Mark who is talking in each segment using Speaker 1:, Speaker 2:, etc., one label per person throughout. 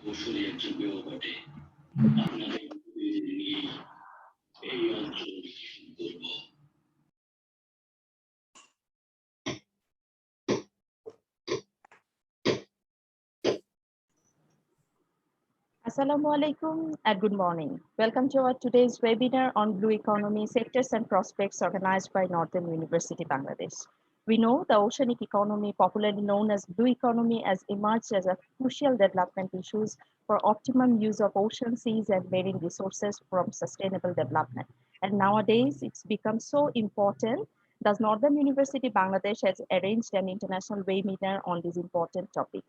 Speaker 1: কৌশলী একযোগেও বটে। আপনাদের নিয়ে এই অঞ্চল বিশ্লেষণ করব।
Speaker 2: Assalamu alaikum and good morning. Welcome to our today's webinar on blue economy sectors and prospects organized by Northern University, Bangladesh. We know the oceanic economy, popularly known as blue economy, has emerged as a crucial development issue for optimum use of ocean, seas, and marine resources from sustainable development. And nowadays, it's become so important that Northern University, Bangladesh has arranged an international webinar on this important topic.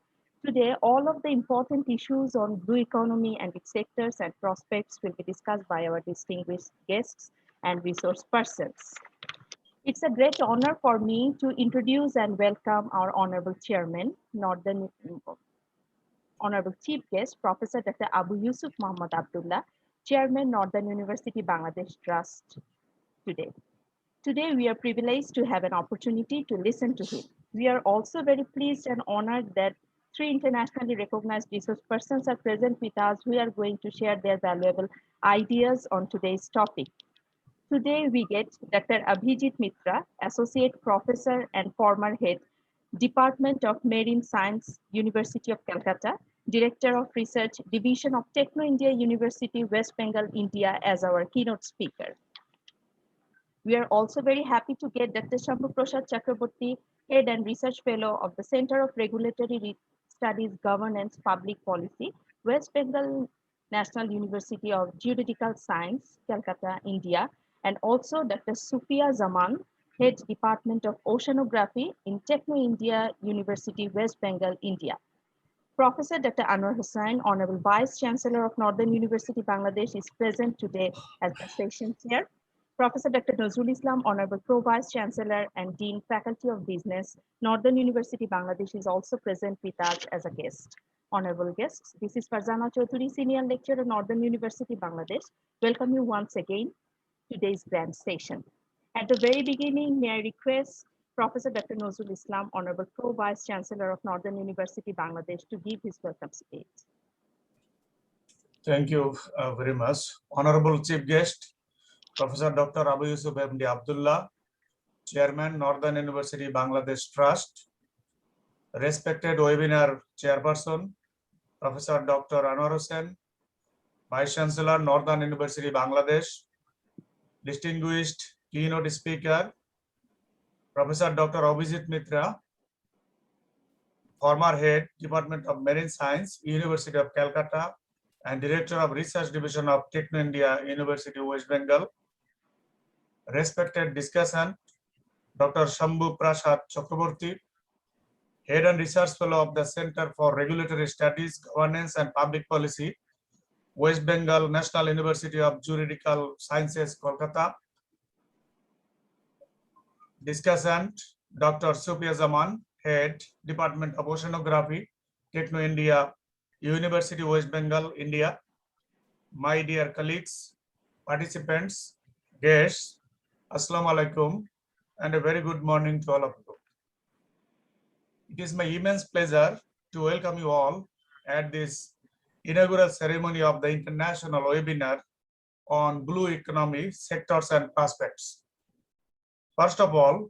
Speaker 2: Today, all of the important issues on blue economy and its sectors and prospects will be discussed by our distinguished guests and resource persons. It's a great honor for me to introduce and welcome our Honorable Chairman, Honorable Chief Guest, Professor Dr. Abu Yusuf Muhammad Abdullah, Chairman, Northern University Bangladesh Trust today. Today, we are privileged to have an opportunity to listen to him. We are also very pleased and honored that three internationally recognized resource persons are present with us who are going to share their valuable ideas on today's topic. Today, we get Dr. Abhijit Mitra, Associate Professor and former Head, Department of Marine Science, University of Calcutta, Director of Research, Division of Techno India University, West Bengal, India, as our keynote speaker. We are also very happy to get Dr. Shambhu Prasad Chakraborty, Head and Research Fellow of the Center of Regulatory Studies, Governance, Public Policy, West Bengal National University of Juridical Science, Calcutta, India, and also Dr. Sufia Zaman, Head Department of Oceanography in Techno India University, West Bengal, India. Professor Dr. Anwar Hussain, Honorable Vice Chancellor of Northern University, Bangladesh, is present today as the session chair. Professor Dr. Nazrul Islam, Honorable Pro Vice Chancellor and Dean, Faculty of Business, Northern University, Bangladesh, is also present with us as a guest. Honorable guests, this is Farzana Chaudhuri, Senior Lecturer, Northern University, Bangladesh. Welcome you once again to today's grand session. At the very beginning, may I request Professor Dr. Nazrul Islam, Honorable Pro Vice Chancellor of Northern University, Bangladesh, to give his welcome speech.
Speaker 3: Thank you very much. Honorable Chief Guest, Professor Dr. Abu Yusuf MD Abdullah, Chairman, Northern University Bangladesh Trust, respected webinar chairperson, Professor Dr. Anwar Hussain, Vice Chancellor, Northern University Bangladesh, distinguished keynote speaker, Professor Dr. Abhijit Mitra, former Head, Department of Marine Science, University of Calcutta, and Director of Research Division of Techno India University, West Bengal, respected discussant, Dr. Shambhu Prasad Chakraborty, Head and Research Fellow of the Center for Regulatory Studies, Governance and Public Policy, West Bengal National University of Juridical Sciences, Kolkata, discussant, Dr. Sufia Zaman, Head, Department of Oceanography, Techno India University, West Bengal, India, my dear colleagues, participants, guests, Assalamu alaikum, and a very good morning to all of you. It is my immense pleasure to welcome you all at this inaugural ceremony of the international webinar on blue economy sectors and prospects. First of all,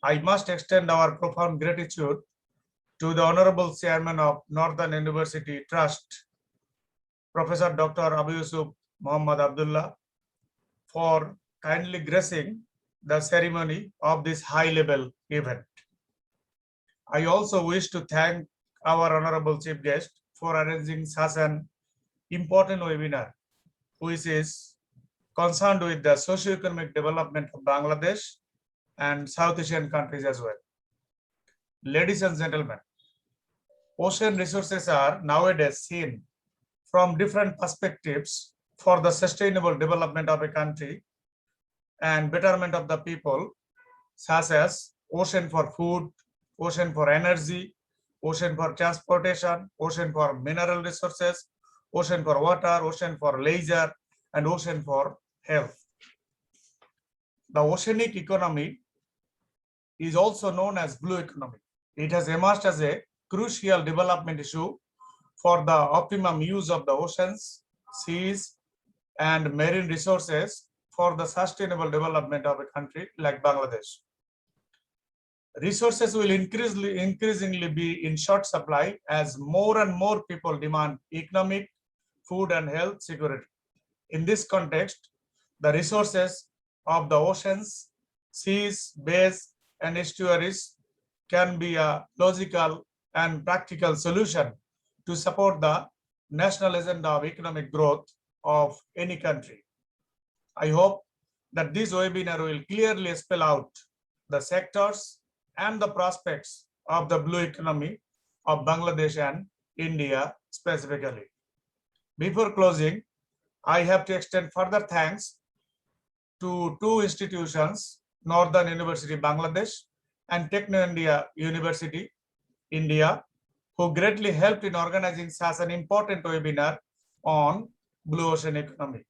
Speaker 3: I must extend our profound gratitude to the Honorable Chairman of Northern University Trust, Professor Dr. Abu Yusuf Muhammad Abdullah, for kindly gracing the ceremony of this high-level event. I also wish to thank our Honorable Chief Guest for arranging such an important webinar, which is concerned with the socio-economic development of Bangladesh and South Asian countries as well. Ladies and gentlemen, ocean resources are nowadays seen from different perspectives for the sustainable development of a country and betterment of the people, such as ocean for food, ocean for energy, ocean for transportation, ocean for mineral resources, ocean for water, ocean for leisure, and ocean for health. The oceanic economy is also known as blue economy. It has emerged as a crucial development issue for the optimum use of the oceans, seas, and marine resources for the sustainable development of a country like Bangladesh. Resources will increasingly be in short supply as more and more people demand economic, food, and health security. In this context, the resources of the oceans, seas, bays, and estuaries can be a logical and practical solution to support the national agenda of economic growth of any country. I hope that this webinar will clearly spell out the sectors and the prospects of the blue economy of Bangladesh and India specifically. Before closing, I have to extend further thanks to two institutions, Northern University Bangladesh and Techno India University, India, who greatly helped in organizing such an important webinar on blue ocean economy.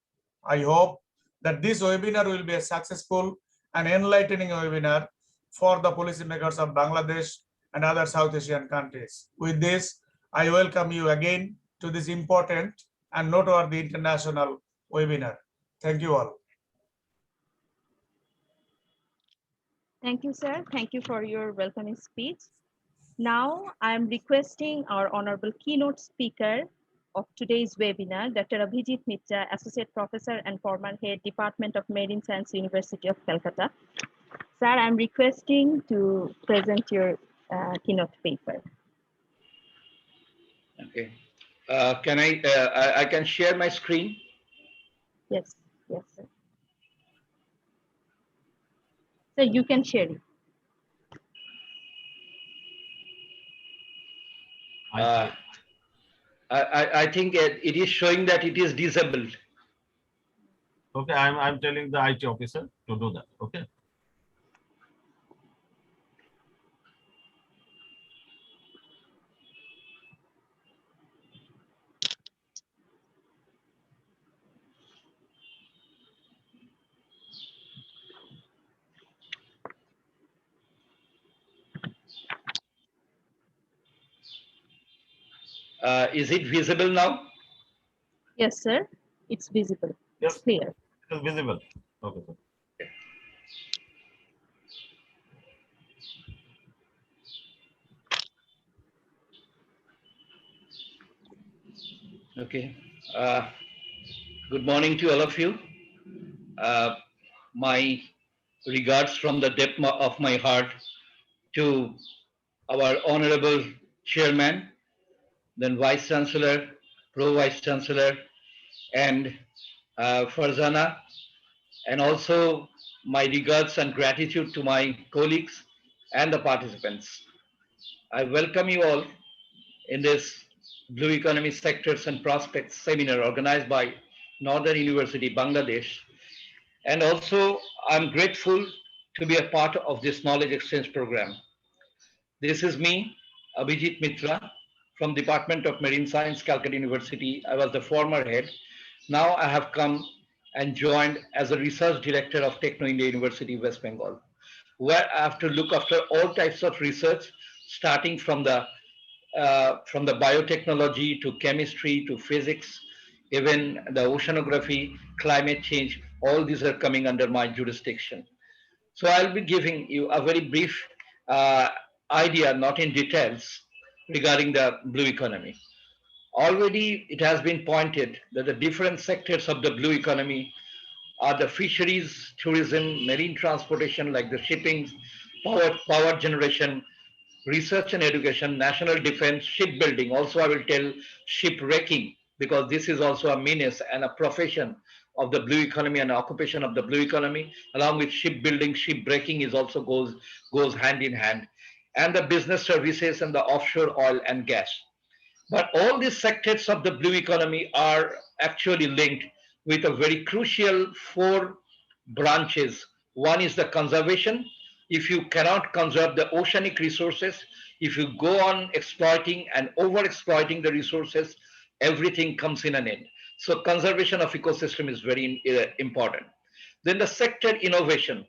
Speaker 3: I hope that this webinar will be a successful and enlightening webinar for the policymakers of Bangladesh and other South Asian countries. With this, I welcome you again to this important and noteworthy international webinar. Thank you all.
Speaker 2: Thank you, sir. Thank you for your welcoming speech. Now, I am requesting our honorable keynote speaker of today's webinar, Dr. Abhijit Mitra, Associate Professor and former Head Department of Marine Science, University of Calcutta. Sir, I'm requesting to present your keynote paper.
Speaker 4: Okay. Can I can share my screen?
Speaker 2: Yes, yes, sir. So you can share it.
Speaker 4: I think it is showing that it is disabled.
Speaker 5: Okay, I'm telling the IT officer to do that. Okay.
Speaker 4: Is it visible now?
Speaker 2: Yes, sir. It's visible.
Speaker 5: Yes.
Speaker 2: It's clear.
Speaker 5: It is visible. Okay, sir.
Speaker 4: Okay. Good morning to all of you. My regards from the depth of my heart to our honorable chairman, then vice chancellor, pro vice chancellor, and Farzana, and also my regards and gratitude to my colleagues and the participants. I welcome you all in this Blue Economy Sectors and Prospects seminar organized by Northern University, Bangladesh. And also, I'm grateful to be a part of this knowledge exchange program. This is me, Abhijit Mitra, from Department of Marine Science, Calcutta University. I was the former head. Now I have come and joined as a research director of Techno India University, West Bengal, where I have to look after all types of research, starting from the biotechnology to chemistry to physics, even the oceanography, climate change, all these are coming under my jurisdiction. So I'll be giving you a very brief idea, not in details, regarding the blue economy. Already it has been pointed that the different sectors of the blue economy are the fisheries, tourism, marine transportation like the shipping, power generation, research and education, national defense, shipbuilding. Also, I will tell shipwrecking, because this is also a menace and a profession of the blue economy and occupation of the blue economy. Along with shipbuilding, shipbreaking is also goes hand in hand, and the business services and the offshore oil and gas. But all these sectors of the blue economy are actually linked with a very crucial four branches. One is the conservation. If you cannot conserve the oceanic resources, if you go on exploiting and over exploiting the resources, everything comes in an end. So conservation of ecosystem is very important. Then the sector innovation.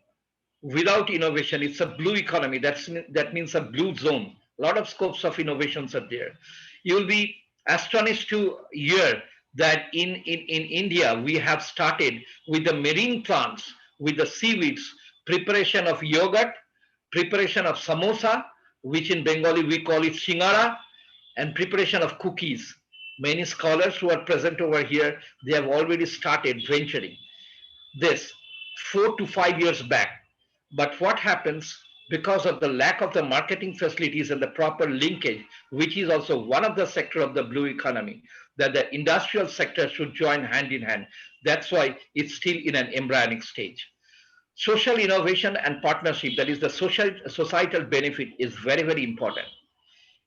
Speaker 4: Without innovation, it's a blue economy. That means a blue zone. A lot of scopes of innovations are there. You'll be astonished to hear that in India, we have started with the marine plants, with the seaweeds, preparation of yogurt, preparation of samosa, which in Bengali we call it shingara, and preparation of cookies. Many scholars who are present over here, they have already started venturing this 4 to 5 years back. But what happens because of the lack of the marketing facilities and the proper linkage, which is also one of the sector of the blue economy, that the industrial sector should join hand in hand. That's why it's still in an embryonic stage. Social innovation and partnership, that is the societal benefit, is very, very important.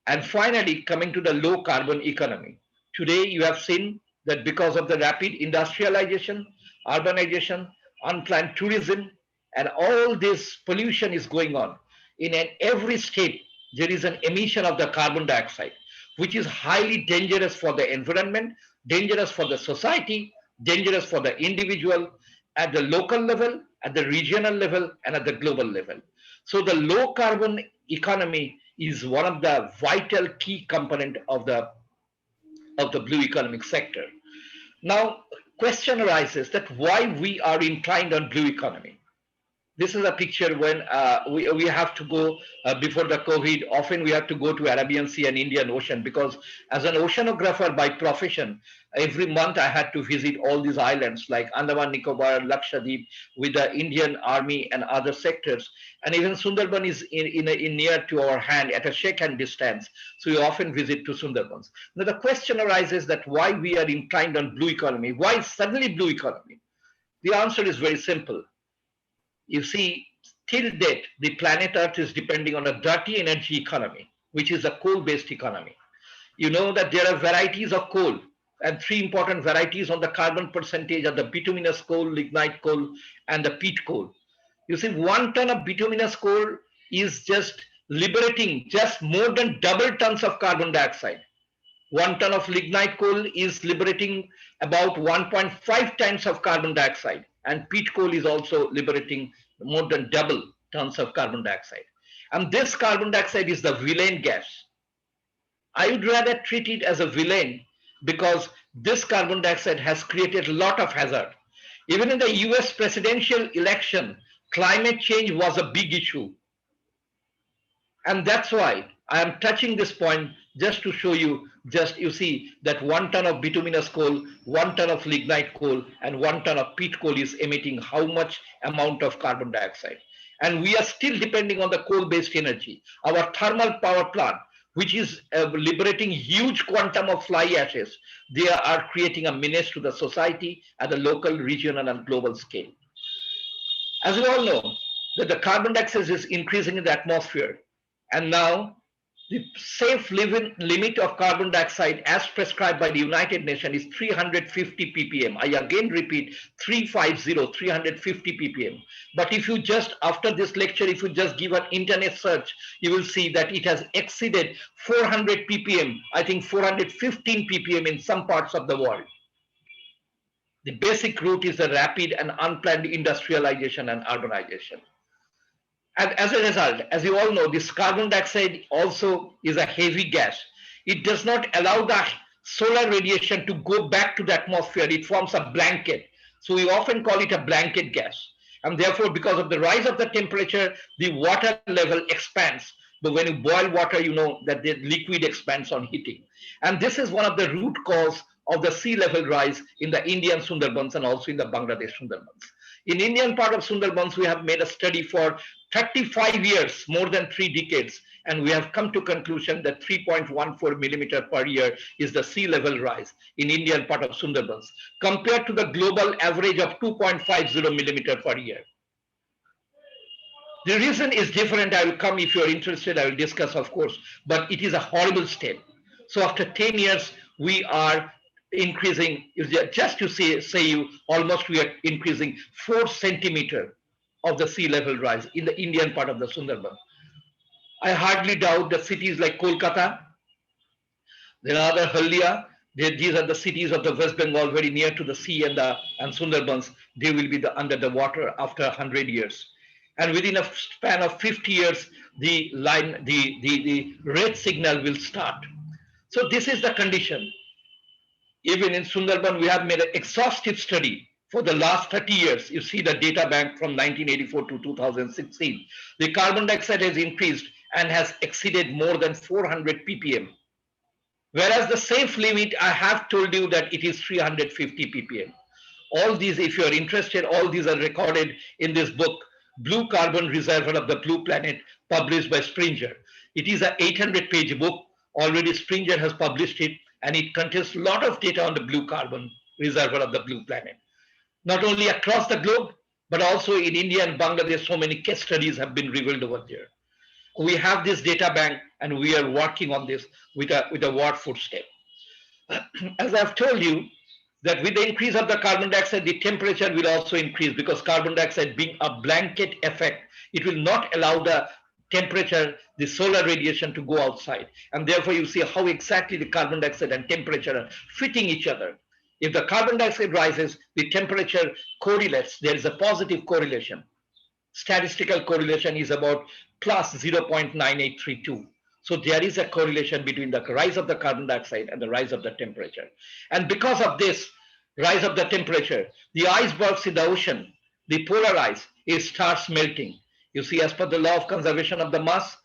Speaker 4: And finally, coming to the low carbon economy. Today, you have seen that because of the rapid industrialization, urbanization, unplanned tourism, and all this pollution is going on. In every state, there is an emission of the carbon dioxide, which is highly dangerous for the environment, dangerous for the society, dangerous for the individual at the local level, at the regional level, and at the global level. So the low carbon economy is one of the vital key component of the blue economic sector. Now, question arises that why we are inclined on blue economy. This is a picture when we have to go before the COVID. Often we have to go to Arabian Sea and Indian Ocean because as an oceanographer by profession, every month I had to visit all these islands like Andaman Nicobar, Lakshadweep with the Indian Army and other sectors. And even Sundarban is in near to our hand at a shake hand distance. So we often visit to Sundarbans. Now the question arises that why we are inclined on blue economy? Why suddenly blue economy? The answer is very simple. You see, till date, the planet Earth is depending on a dirty energy economy, which is a coal-based economy. You know that there are varieties of coal, and three important varieties on the carbon percentage are the bituminous coal, lignite coal, and the peat coal. You see, 1 ton of bituminous coal is just liberating just more than double tons of carbon dioxide. 1 ton of lignite coal is liberating about 1.5 tons of carbon dioxide, and peat coal is also liberating more than double tons of carbon dioxide. And this carbon dioxide is the villain gas. I would rather treat it as a villain because this carbon dioxide has created a lot of hazard. Even in the US presidential election, climate change was a big issue. And that's why I am touching this point just to show you, just you see that 1 ton of bituminous coal, 1 ton of lignite coal, and 1 ton of peat coal is emitting how much amount of carbon dioxide. And we are still depending on the coal-based energy. Our thermal power plant, which is liberating huge quantum of fly ashes, they are creating a menace to the society at the local, regional, and global scale. As we all know, that the carbon dioxide is increasing in the atmosphere. And now the safe limit of carbon dioxide as prescribed by the United Nations is 350 ppm. I again repeat 350 ppm. But if you just, after this lecture, if you just give an internet search, you will see that it has exceeded 400 ppm, I think 415 ppm in some parts of the world. The basic root is the rapid and unplanned industrialization and urbanization. And as a result, as you all know, this carbon dioxide also is a heavy gas. It does not allow the solar radiation to go back to the atmosphere. It forms a blanket. So we often call it a blanket gas. And therefore, because of the rise of the temperature, the water level expands. But when you boil water, you know that the liquid expands on heating. And this is one of the root cause of the sea level rise in the Indian Sundarbans and also in the Bangladesh Sundarbans. In Indian part of Sundarbans, we have made a study for 35 years, more than 3 decades, and we have come to conclusion that 3.14 millimeter per year is the sea level rise in Indian part of Sundarbans, compared to the global average of 2.50 millimeter per year. The reason is different. I will come, if you are interested, I will discuss, of course, but it is a horrible step. So after 10 years, we are increasing, just to say you, almost we are increasing 4 centimeter of the sea level rise in the Indian part of the Sundarban. I hardly doubt that cities like Kolkata, then other Haldia, these are the cities of the West Bengal very near to the sea and Sundarbans, they will be under the water after 100 years. And within a span of 50 years, the red signal will start. So this is the condition. Even in Sundarban, we have made an exhaustive study for the last 30 years. You see the data bank from 1984 to 2016. The carbon dioxide has increased and has exceeded more than 400 ppm. Whereas the safe limit, I have told you that it is 350 ppm. All these, if you are interested, all these are recorded in this book, Blue Carbon Reservoir of the Blue Planet, published by Springer. It is an 800-page book. Already Springer has published it, and it contains a lot of data on the blue carbon reservoir of the blue planet. Not only across the globe, but also in India and Bangladesh, so many case studies have been revealed over there. We have this data bank, and we are working on this with a word footstep. As I've told you, that with the increase of the carbon dioxide, the temperature will also increase, because carbon dioxide being a blanket effect, it will not allow the temperature, the solar radiation to go outside. And therefore you see how exactly the carbon dioxide and temperature are fitting each other. If the carbon dioxide rises, the temperature correlates. There is a positive correlation. Statistical correlation is about plus 0.9832. So there is a correlation between the rise of the carbon dioxide and the rise of the temperature. And because of this rise of the temperature, the icebergs in the ocean, the polar ice, it starts melting. You see, as per the law of conservation of the mass,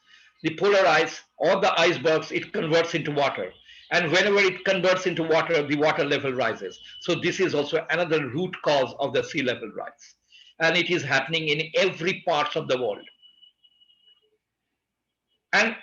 Speaker 4: the polar ice or the icebergs, it converts into water. And whenever it converts into water, the water level rises. So this is also another root cause of the sea level rise. And it is happening in every part of the world. And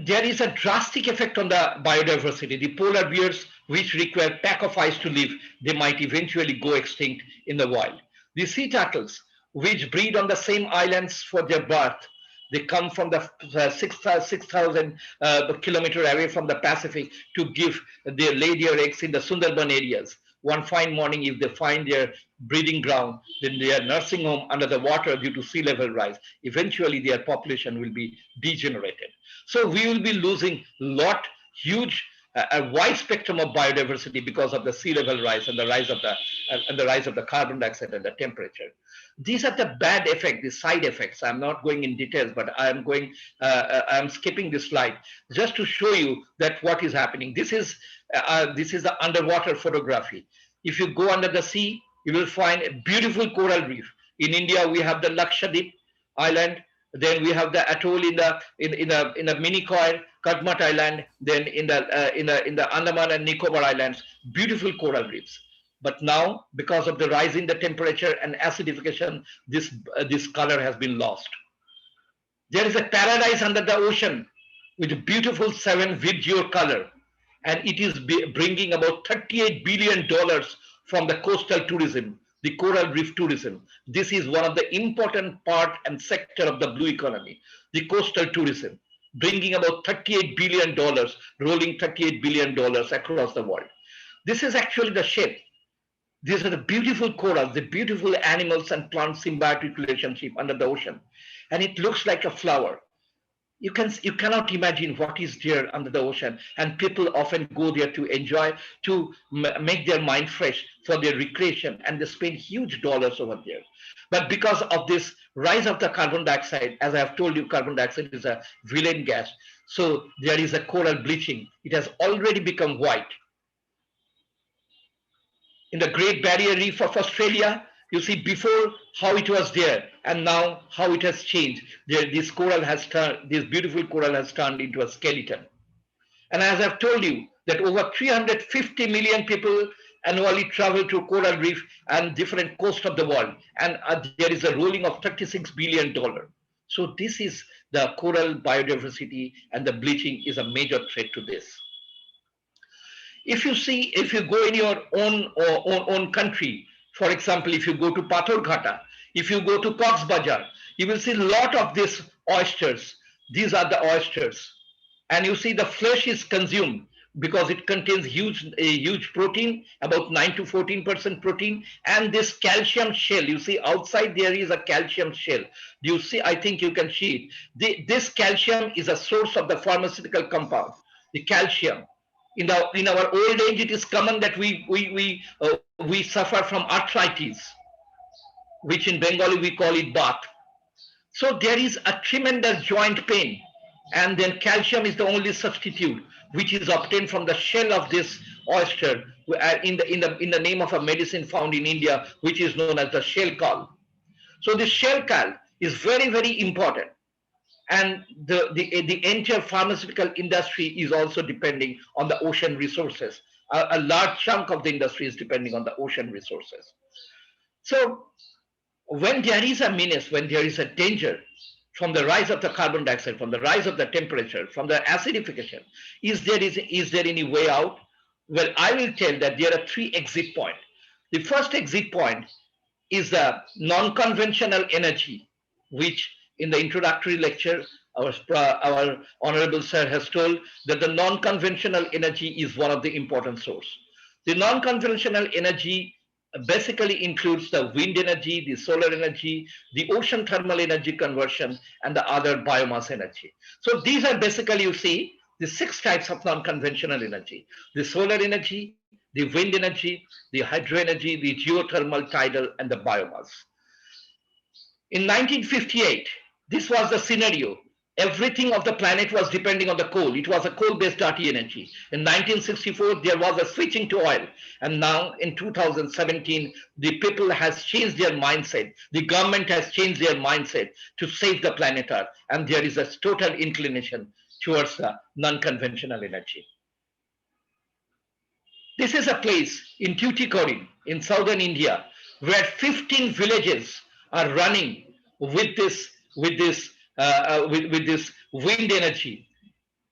Speaker 4: there is a drastic effect on the biodiversity. The polar bears, which require pack of ice to live, they might eventually go extinct in the wild. The sea turtles, which breed on the same islands for their birth, they come from the 6,000 kilometer away from the Pacific to lay their eggs in the Sundarban areas. One fine morning, if they find their breeding ground, then they are nursing home under the water due to sea level rise. Eventually, their population will be degenerated. So we will be losing huge, a wide spectrum of biodiversity because of the sea level rise and the rise of the carbon dioxide and the temperature. These are the bad effects, the side effects. I'm not going in details, but I'm skipping this slide just to show you that what is happening. This is the underwater photography. If you go under the sea, you will find a beautiful coral reef. In India, we have the Lakshadweep island. Then we have the atoll in the Minicoy, Kadmat Island. Then in the Andaman and Nicobar Islands, beautiful coral reefs. But now, because of the rise in the temperature and acidification, this color has been lost. There is a paradise under the ocean with a beautiful 7 Vidgeo color, and it is bringing about $38 billion from the coastal tourism, the coral reef tourism. This is one of the important part and sector of the blue economy, the coastal tourism, bringing about $38 billion, rolling $38 billion across the world. This is actually the shape. These are the beautiful corals, the beautiful animals and plant symbiotic relationship under the ocean. And it looks like a flower. You cannot imagine what is there under the ocean. And people often go there to enjoy, to make their mind fresh for their recreation. And they spend huge dollars over there. But because of this rise of the carbon dioxide, as I have told you, carbon dioxide is a villain gas. So there is a coral bleaching. It has already become white. In the Great Barrier Reef of Australia, you see before how it was there and now how it has changed. This beautiful coral has turned into a skeleton. And as I've told you, that over 350 million people annually travel to coral reef and different coasts of the world. And there is a rolling of $36 billion. So this is the coral biodiversity, and the bleaching is a major threat to this. If you go in your own country, for example, if you go to Pathorghata, if you go to Cox's Bazar, you will see a lot of these oysters. These are the oysters. And you see the flesh is consumed because it contains huge protein, about 9 to 14% protein, and this calcium shell. You see outside there is a calcium shell. Do you see? I think you can see it. This calcium is a source of the pharmaceutical compound, the calcium. In our old age, it is common that we suffer from arthritis, which in Bengali we call it bath. So there is a tremendous joint pain. And then calcium is the only substitute which is obtained from the shell of this oyster in the name of a medicine found in India, which is known as the shell gall. So the shell gall is very, very important. And the entire pharmaceutical industry is also depending on the ocean resources. A large chunk of the industry is depending on the ocean resources. So when there is a menace, when there is a danger from the rise of the carbon dioxide, from the rise of the temperature, from the acidification, is there any way out? Well, I will tell that there are three exit points. The first exit point is the non-conventional energy, which in the introductory lecture, our honorable sir has told that the non-conventional energy is one of the important source. The non-conventional energy basically includes the wind energy, the solar energy, the ocean thermal energy conversion, and the other biomass energy. So these are basically, you see, the 6 types of non-conventional energy: the solar energy, the wind energy, the hydro energy, the geothermal, tidal, and the biomass. In 1958, this was the scenario. Everything of the planet was depending on the coal. It was a coal-based dirty energy. In 1964, there was a switching to oil. And now in 2017, the people has changed their mindset. The government has changed their mindset to save the planet Earth. And there is a total inclination towards the non-conventional energy. This is a place in Tuticorin in southern India where 15 villages are running with this wind energy.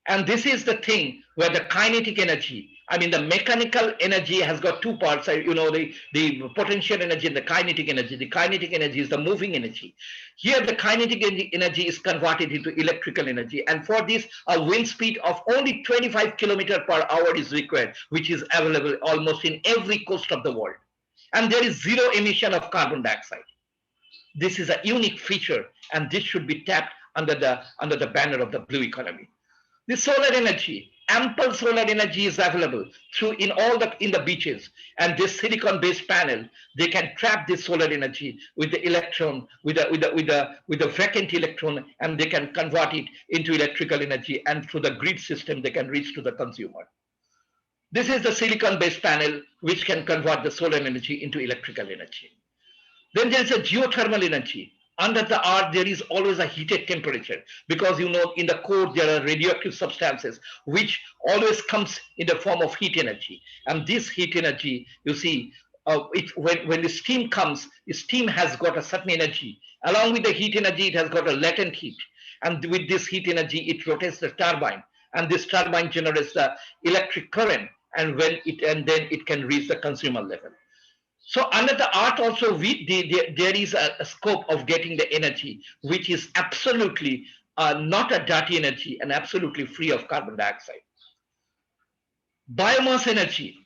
Speaker 4: And this is the thing where the kinetic energy, I mean the mechanical energy has got two parts, the potential energy and the kinetic energy. The kinetic energy is the moving energy. Here the kinetic energy is converted into electrical energy, and for this a wind speed of only 25 kilometers per hour is required, which is available almost in every coast of the world. And there is zero emission of carbon dioxide. This is a unique feature, and this should be tapped under the banner of the blue economy. The solar energy, ample solar energy is available in the beaches, and this silicon-based panel, they can trap this solar energy with the electron, with the vacant electron, and they can convert it into electrical energy, and through the grid system they can reach to the consumer. This is the silicon-based panel which can convert the solar energy into electrical energy. Then there is a geothermal energy. Under the earth, there is always a heated temperature because in the core there are radioactive substances which always comes in the form of heat energy. And this heat energy, you see, when the steam comes, the steam has got a certain energy. Along with the heat energy, it has got a latent heat. And with this heat energy, it rotates the turbine. And this turbine generates the electric current. And then it can reach the consumer level. So under the art also, there is a scope of getting the energy, which is absolutely not a dirty energy and absolutely free of carbon dioxide. Biomass energy,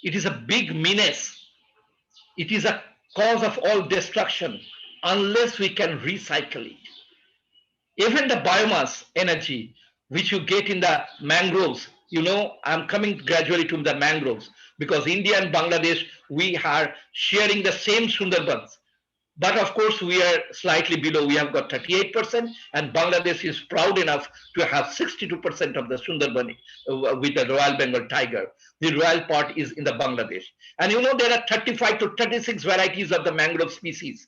Speaker 4: it is a big menace. It is a cause of all destruction unless we can recycle it. Even the biomass energy, which you get in the mangroves, I'm coming gradually to the mangroves, because India and Bangladesh, we are sharing the same Sundarbans. But of course, we are slightly below. We have got 38%, and Bangladesh is proud enough to have 62% of the Sundarban with the Royal Bengal tiger. The royal part is in the Bangladesh. And there are 35 to 36 varieties of the mangrove species.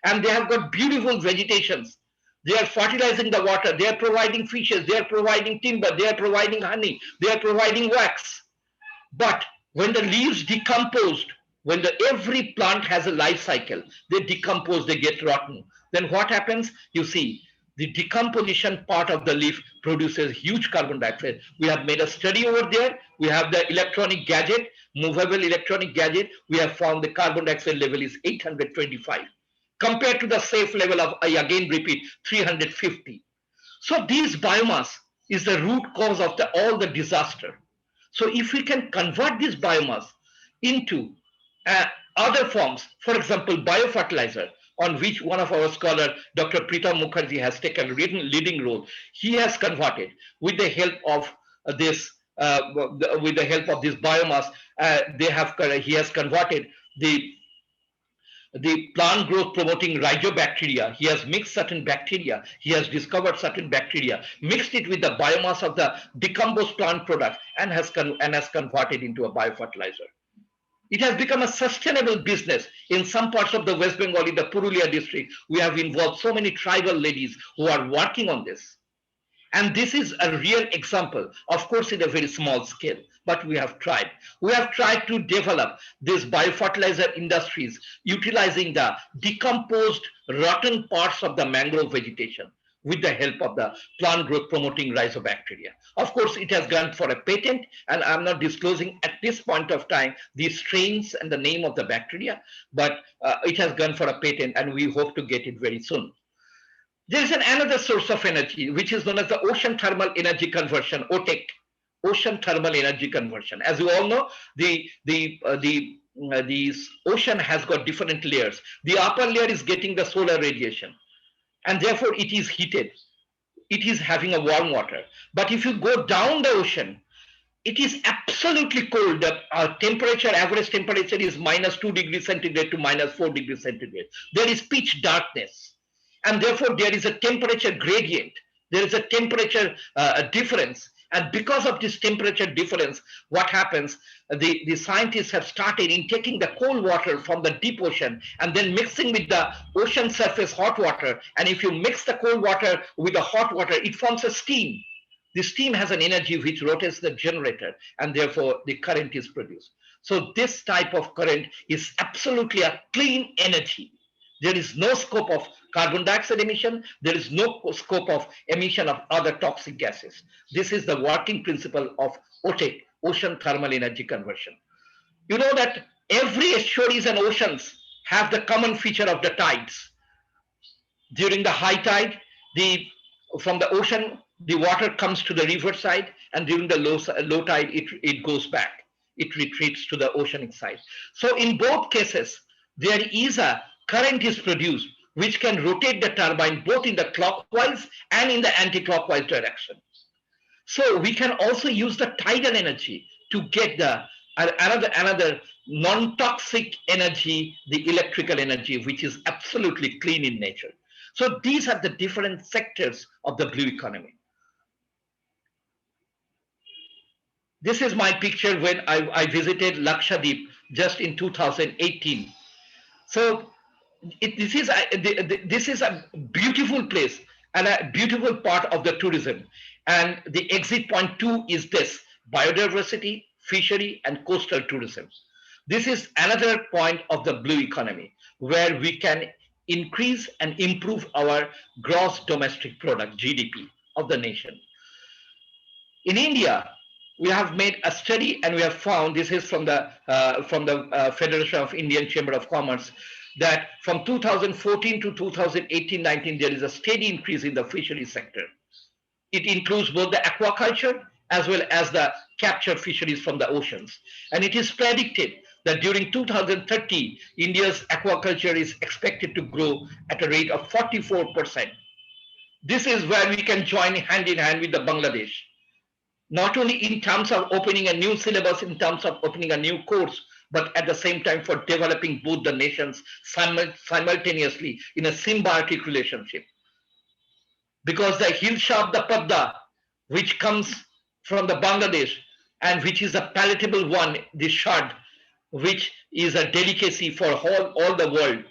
Speaker 4: And they have got beautiful vegetations. They are fertilizing the water. They are providing fishes. They are providing timber. They are providing honey. They are providing wax. But when the leaves decomposed, when every plant has a life cycle, they decompose, they get rotten. Then what happens? You see, the decomposition part of the leaf produces huge carbon dioxide. We have made a study over there. We have the electronic gadget, movable electronic gadget. We have found the carbon dioxide level is 825. Compared to the safe level of, I again repeat, 350. So this biomass is the root cause of all the disaster. So if we can convert this biomass into other forms, for example, biofertilizer, on which one of our scholars, Dr. Pritam Mukherjee, has taken a leading role. He has converted with the help of this biomass. He has converted the plant growth promoting rhizobacteria. He has mixed certain bacteria. He has discovered certain bacteria, mixed it with the biomass of the decomposed plant product, and has converted into a biofertilizer. It has become a sustainable business. In some parts of the West Bengal, in the Purulia district, we have involved so many tribal ladies who are working on this. And this is a real example, of course, in a very small scale, but we have tried. We have tried to develop these biofertilizer industries utilizing the decomposed, rotten parts of the mangrove vegetation with the help of the plant growth promoting rhizobacteria. Of course, it has gone for a patent, and I'm not disclosing at this point of time the strains and the name of the bacteria, but it has gone for a patent, and we hope to get it very soon. There is another source of energy, which is known as the ocean thermal energy conversion, OTEC, ocean thermal energy conversion. As you all know, the ocean has got different layers. The upper layer is getting the solar radiation, and therefore it is heated. It is having a warm water. But if you go down the ocean, it is absolutely cold. The temperature, average temperature is -2 degrees centigrade to -4 degrees centigrade. There is pitch darkness. And therefore, there is a temperature gradient. There is a temperature difference. And because of this temperature difference, what happens, the scientists have started in taking the cold water from the deep ocean and then mixing with the ocean surface hot water. And if you mix the cold water with the hot water, it forms a steam. The steam has an energy which rotates the generator, and therefore the current is produced. So this type of current is absolutely a clean energy. There is no scope of carbon dioxide emission. There is no scope of emission of other toxic gases. This is the working principle of OTEC, ocean thermal energy conversion. You know that every estuaries and oceans have the common feature of the tides. During the high tide, from the ocean, the water comes to the river side, and during the low tide, it goes back. It retreats to the oceanic side. So in both cases, there is a current is produced which can rotate the turbine both in the clockwise and in the anti-clockwise direction. So we can also use the tidal energy to get the another non-toxic energy, the electrical energy, which is absolutely clean in nature. So these are the different sectors of the blue economy. This is my picture when I visited Lakshadweep just in 2018. So this is a beautiful place and a beautiful part of the tourism. And the exit point 2 is this: biodiversity, fishery, and coastal tourism. This is another point of the blue economy where we can increase and improve our gross domestic product, GDP, of the nation. In India, we have made a study and we have found, this is from the Federation of Indian Chamber of Commerce, that from 2014 to 2018-19, there is a steady increase in the fishery sector. It includes both the aquaculture as well as the capture fisheries from the oceans. And it is predicted that during 2030, India's aquaculture is expected to grow at a rate of 44%. This is where we can join hand in hand with the Bangladesh, not only in terms of opening a new syllabus, in terms of opening a new course, but at the same time for developing both the nations simultaneously in a symbiotic relationship. Because the Hilsha of the Padda, which comes from the Bangladesh and which is a palatable one, the shad, which is a delicacy for all the world,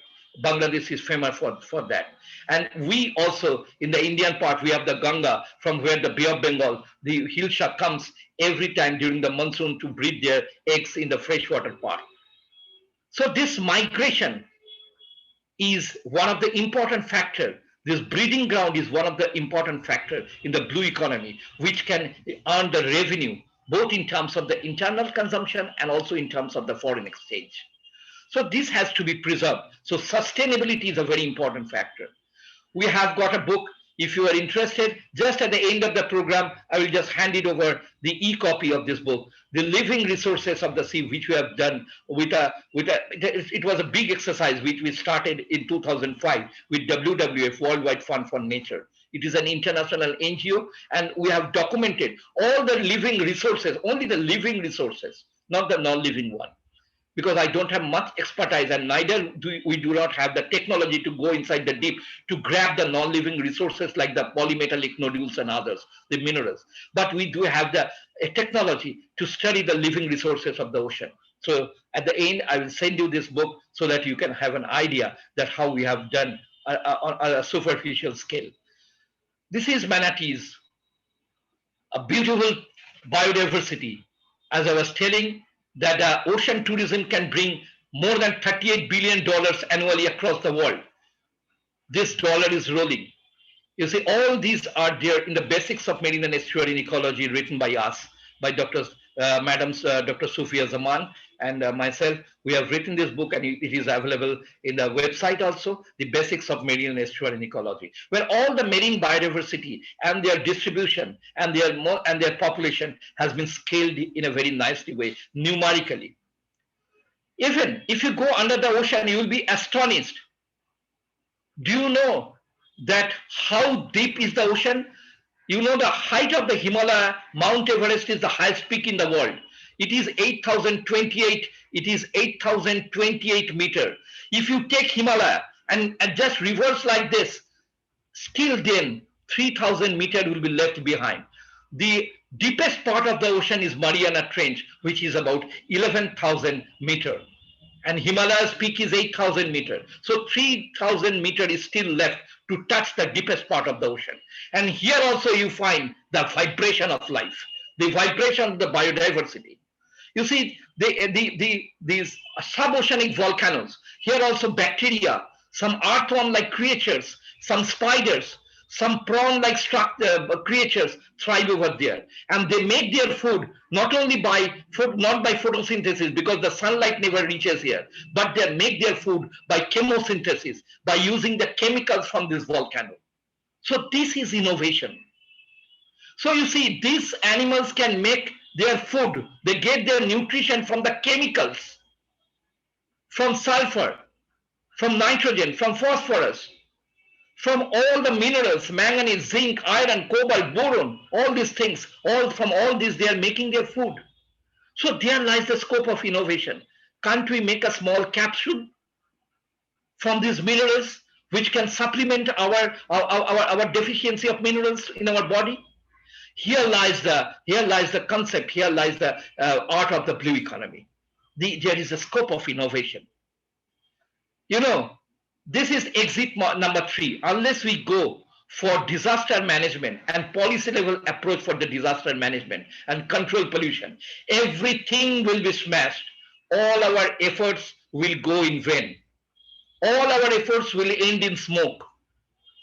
Speaker 4: Bangladesh is famous for that. And we also, in the Indian part, we have the Ganga, from where the Bay of Bengal, the Hilsha comes every time during the monsoon to breed their eggs in the freshwater part. So this migration is one of the important factors. This breeding ground is one of the important factors in the blue economy, which can earn the revenue, both in terms of the internal consumption and also in terms of the foreign exchange. So this has to be preserved. So sustainability is a very important factor. We have got a book. If you are interested, just at the end of the program, I will just hand it over the e-copy of this book, The Living Resources of the Sea, which we have done it was a big exercise which we started in 2005 with WWF, Worldwide Fund for Nature. It is an international NGO, and we have documented all the living resources, only the living resources, not the non-living one. because I don't have much expertise, and neither do we do not have the technology to go inside the deep to grab the non-living resources like the polymetallic nodules and others, the minerals. But we do have the technology to study the living resources of the ocean. So at the end, I will send you this book so that you can have an idea that how we have done on a superficial scale. This is manatees, a beautiful biodiversity. As I was telling, that ocean tourism can bring more than $38 billion annually across the world. This dollar is rolling. You see, all these are there in the Basics of Marine and Estuarine Ecology, written by us, by Dr. Sufia Zaman and myself. We have written this book, and it is available in the website also, the Basics of Marine and Estuarine Ecology, where all the marine biodiversity and their distribution and their population has been scaled in a very nicely way, numerically. Even if you go under the ocean, you will be astonished. Do you know that how deep is the ocean? You know the height of the Himalaya, Mount Everest is the highest peak in the world. It is 8,028. It is 8,028 meter. If you take Himalaya and just reverse like this, still then 3,000 meter will be left behind. The deepest part of the ocean is Mariana Trench, which is about 11,000 meter. And Himalaya's peak is 8,000 meters. So 3,000 meters is still left to touch the deepest part of the ocean. And here also you find the vibration of life, the vibration of the biodiversity. You see, these sub-oceanic volcanoes, here also bacteria, some earthworm-like creatures, some spiders, some prawn-like creatures thrive over there, and they make their food not only by photosynthesis, because the sunlight never reaches here, but they make their food by chemosynthesis, by using the chemicals from this volcano. So this is innovation. So you see, these animals can make their food, they get their nutrition from the chemicals, from sulfur, from nitrogen, from phosphorus, from all the minerals, manganese, zinc, iron, cobalt, boron, all these things, from all these they are making their food. So there lies the scope of innovation. Can't we make a small capsule from these minerals which can supplement our deficiency of minerals in our body? Here lies the concept, here lies the art of the blue economy. There is a scope of innovation. You know, this is exit number 3. Unless we go for disaster management and policy level approach for the disaster management and control pollution, everything will be smashed. All our efforts will go in vain. All our efforts will end in smoke.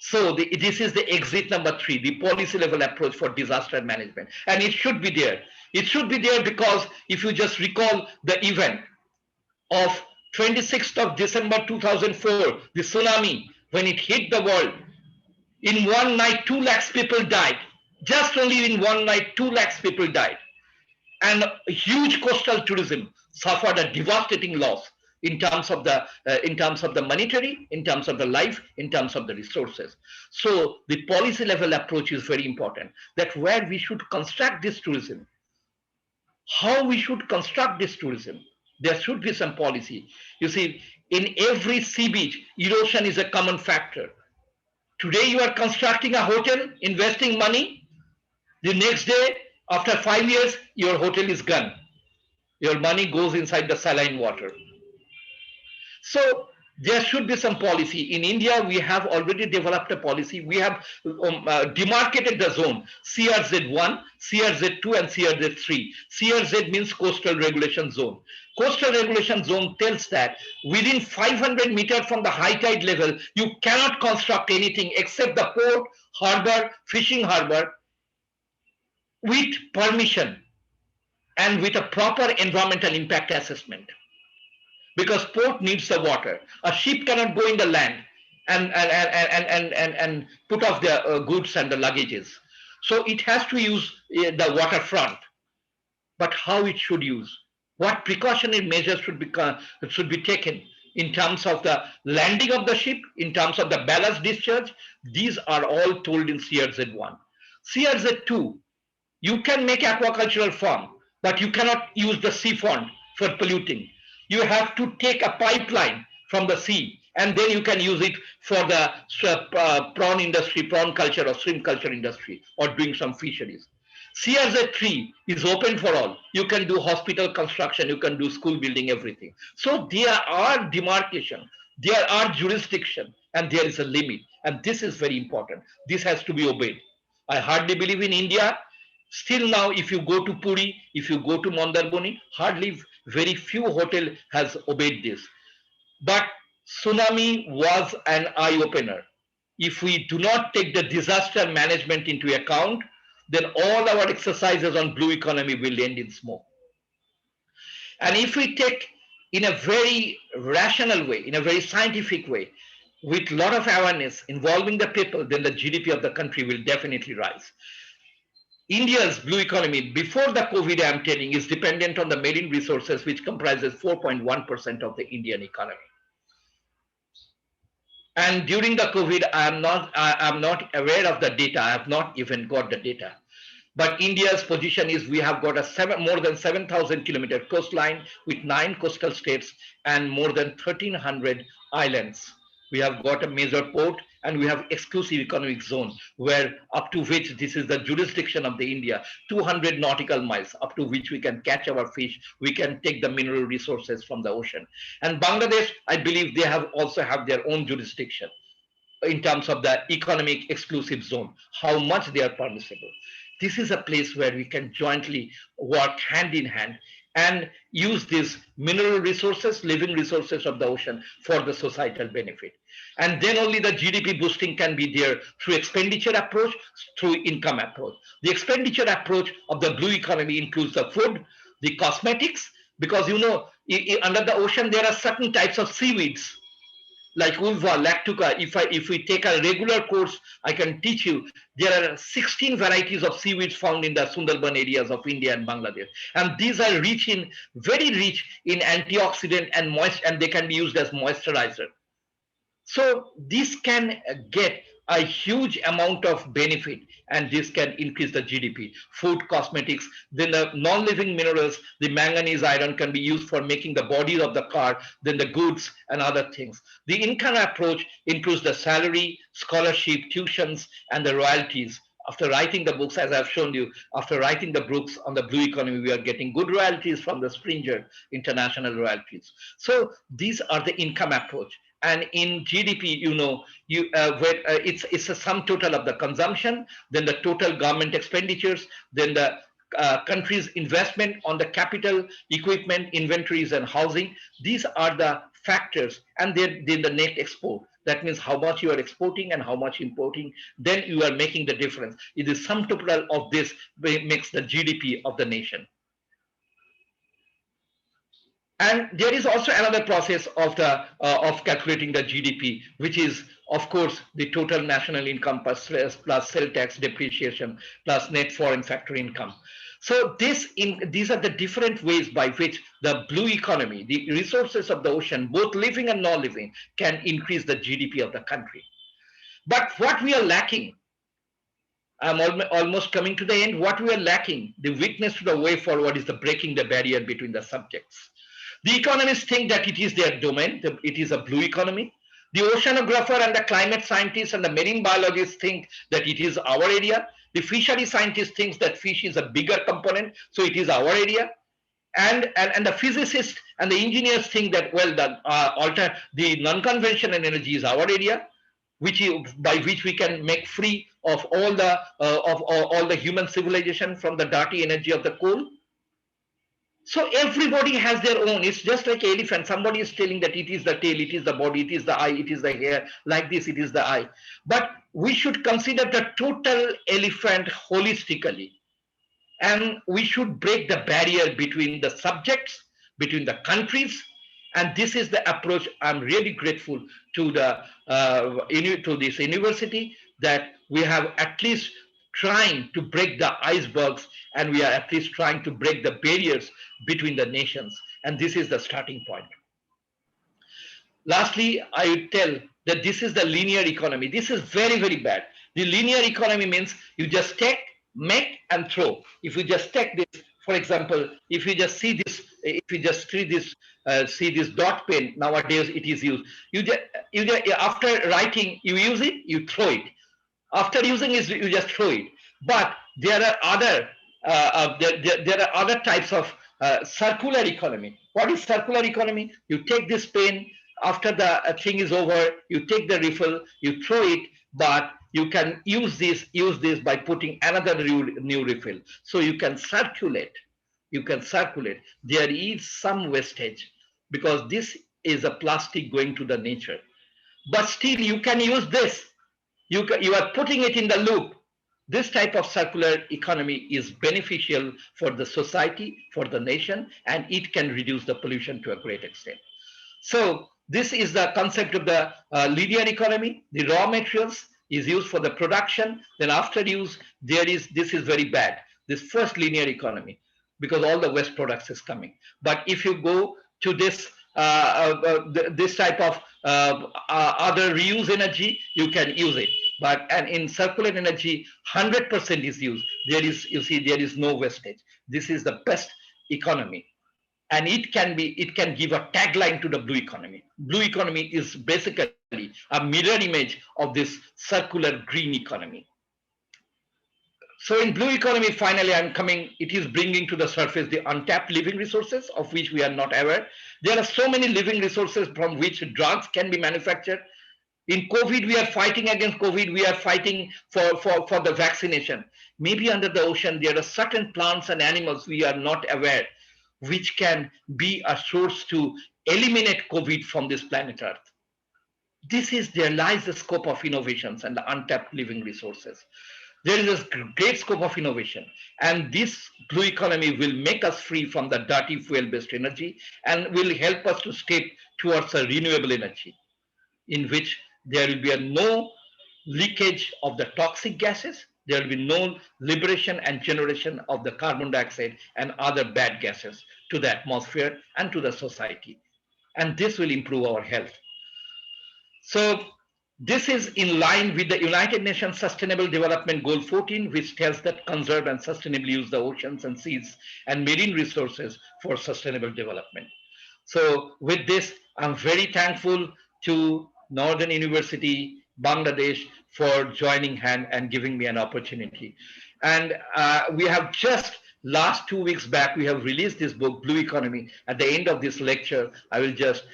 Speaker 4: So this is the exit number 3, the policy level approach for disaster management. And it should be there. It should be there because if you just recall the event of 26th of December 2004, the tsunami, when it hit the world, in one night 2 lakhs people died. Just only in one night 2 lakhs people died. And huge coastal tourism suffered a devastating loss in terms of the monetary, in terms of the life, in terms of the resources. So the policy level approach is very important, that where we should construct this tourism, how we should construct this tourism. There should be some policy. You see, in every sea beach, erosion is a common factor. Today you are constructing a hotel, investing money. The next day, after 5 years, your hotel is gone. Your money goes inside the saline water. So there should be some policy. In India, we have already developed a policy. We have demarcated the zone, CRZ1, CRZ2 and CRZ3. CRZ means Coastal Regulation Zone. Coastal Regulation Zone tells that within 500 meters from the high tide level, you cannot construct anything except the port, harbor, fishing harbor with permission and with a proper environmental impact assessment. Because port needs the water. A ship cannot go in the land and put off the goods and the luggages. So it has to use the waterfront. But how it should use? What precautionary measures should be taken in terms of the landing of the ship, in terms of the ballast discharge? These are all told in CRZ1. CRZ2, you can make aquacultural farm, but you cannot use the sea fund for polluting. You have to take a pipeline from the sea, and then you can use it for the prawn industry, prawn culture or shrimp culture industry, or doing some fisheries. Sea as a tree is open for all. You can do hospital construction, you can do school building, everything. So there are demarcation, there are jurisdiction, and there is a limit. And this is very important. This has to be obeyed. I hardly believe in India. Still now, if you go to Puri, if you go to Mandarboni, hardly very few hotel has obeyed this. But tsunami was an eye-opener. If we do not take the disaster management into account, then all our exercises on blue economy will end in smoke. And if we take in a very rational way, in a very scientific way, with a lot of awareness involving the people, then the GDP of the country will definitely rise. India's blue economy before the COVID, I am telling, is dependent on the marine resources, which comprises 4.1% of the Indian economy. And during the COVID, I'm not aware of the data. I have not even got the data. But India's position is we have got a more than 7,000 kilometer coastline with 9 coastal states and more than 1,300 islands. We have got a major port and we have exclusive economic zone where up to which this is the jurisdiction of the India, 200 nautical miles up to which we can catch our fish, we can take the mineral resources from the ocean. And Bangladesh, I believe they have also have their own jurisdiction in terms of the economic exclusive zone, how much they are permissible. This is a place where we can jointly work hand in hand and use these mineral resources, living resources of the ocean for the societal benefit. And then only the GDP boosting can be there through expenditure approach, through income approach. The expenditure approach of the blue economy includes the food, the cosmetics, because you know, under the ocean there are certain types of seaweeds like ulva, lactuca. If we take a regular course, I can teach you there are 16 varieties of seaweeds found in the Sundarban areas of India and Bangladesh, and these are very rich in antioxidant and moist, and they can be used as moisturizer. So this can get a huge amount of benefit, and this can increase the GDP. Food, cosmetics, then the non-living minerals, the manganese, iron can be used for making the body of the car, then the goods and other things. The income approach includes the salary, scholarship, tuitions, and the royalties. After writing the books, as I've shown you, after writing the books on the blue economy, we are getting good royalties from the Springer international royalties. So these are the income approach. And in GDP, you know, it's a sum total of the consumption, then the total government expenditures, then the country's investment on the capital, equipment, inventories, and housing. These are the factors, and then the net export. That means how much you are exporting and how much importing. Then you are making the difference. It is sum total of this makes the GDP of the nation. And there is also another process of calculating the GDP, which is, of course, the total national income plus sale tax, depreciation, plus net foreign factor income. So these are the different ways by which the blue economy, the resources of the ocean, both living and non-living, can increase the GDP of the country. But what we are lacking, I'm almost coming to the end, what we are lacking, the witness to the way forward, is the breaking the barrier between the subjects. The economists think that it is their domain, it is a blue economy. The oceanographer and the climate scientists and the marine biologists think that it is our area. The fishery scientist thinks that fish is a bigger component, so it is our area. And the physicists and the engineers think that, well, the non-conventional energy is our area, by which we can make free of all the human civilization from the dirty energy of the coal. So everybody has their own. It's just like elephant. Somebody is telling that it is the tail, it is the body, it is the eye, it is the hair, like this, it is the eye. But we should consider the total elephant holistically. And we should break the barrier between the subjects, between the countries. And this is the approach. I'm really grateful to this university that we have at least trying to break the icebergs, and we are at least trying to break the barriers between the nations. And this is the starting point. Lastly, I would tell that this is the linear economy. This is very, very bad. The linear economy means you just take, make, and throw. If you just take this, for example, if you just see this if you just see this dot pen, nowadays it is used. You just after writing, you use it, you throw it. After using it, you just throw it. But there are other types of circular economy. What is circular economy? You take this pen, after the thing is over, you take the refill, you throw it, but you can use this by putting another new refill. So you can circulate. You can circulate. There is some wastage because this is a plastic going to the nature. But still you can use this. You are putting it in the loop. This type of circular economy is beneficial for the society, for the nation, and it can reduce the pollution to a great extent. So this is the concept of the linear economy. The raw materials is used for the production. Then after use, this is very bad. This first linear economy, because all the waste products is coming. But if you go to this this type of other reuse energy, you can use it. But and in circular energy, 100% is used. There is no wastage. This is the best economy. And it can give a tagline to the blue economy. Blue economy is basically a mirror image of this circular green economy. So in blue economy, finally, it is bringing to the surface the untapped living resources of which we are not aware. There are so many living resources from which drugs can be manufactured. In COVID, we are fighting against COVID. We are fighting for the vaccination. Maybe under the ocean, there are certain plants and animals we are not aware, which can be a source to eliminate COVID from this planet Earth. There lies the scope of innovations and the untapped living resources. There is a great scope of innovation, and this blue economy will make us free from the dirty fuel-based energy and will help us to step towards a renewable energy in which there will be no leakage of the toxic gases. There will be no liberation and generation of the carbon dioxide and other bad gases to the atmosphere and to the society. And this will improve our health. So this is in line with the United Nations Sustainable Development Goal 14, which tells that conserve and sustainably use the oceans and seas and marine resources for sustainable development. So with this, I'm very thankful to Northern University, Bangladesh, for joining hand and giving me an opportunity. And we have just last 2 weeks back, we have released this book, Blue Economy. At the end of this lecture, I will just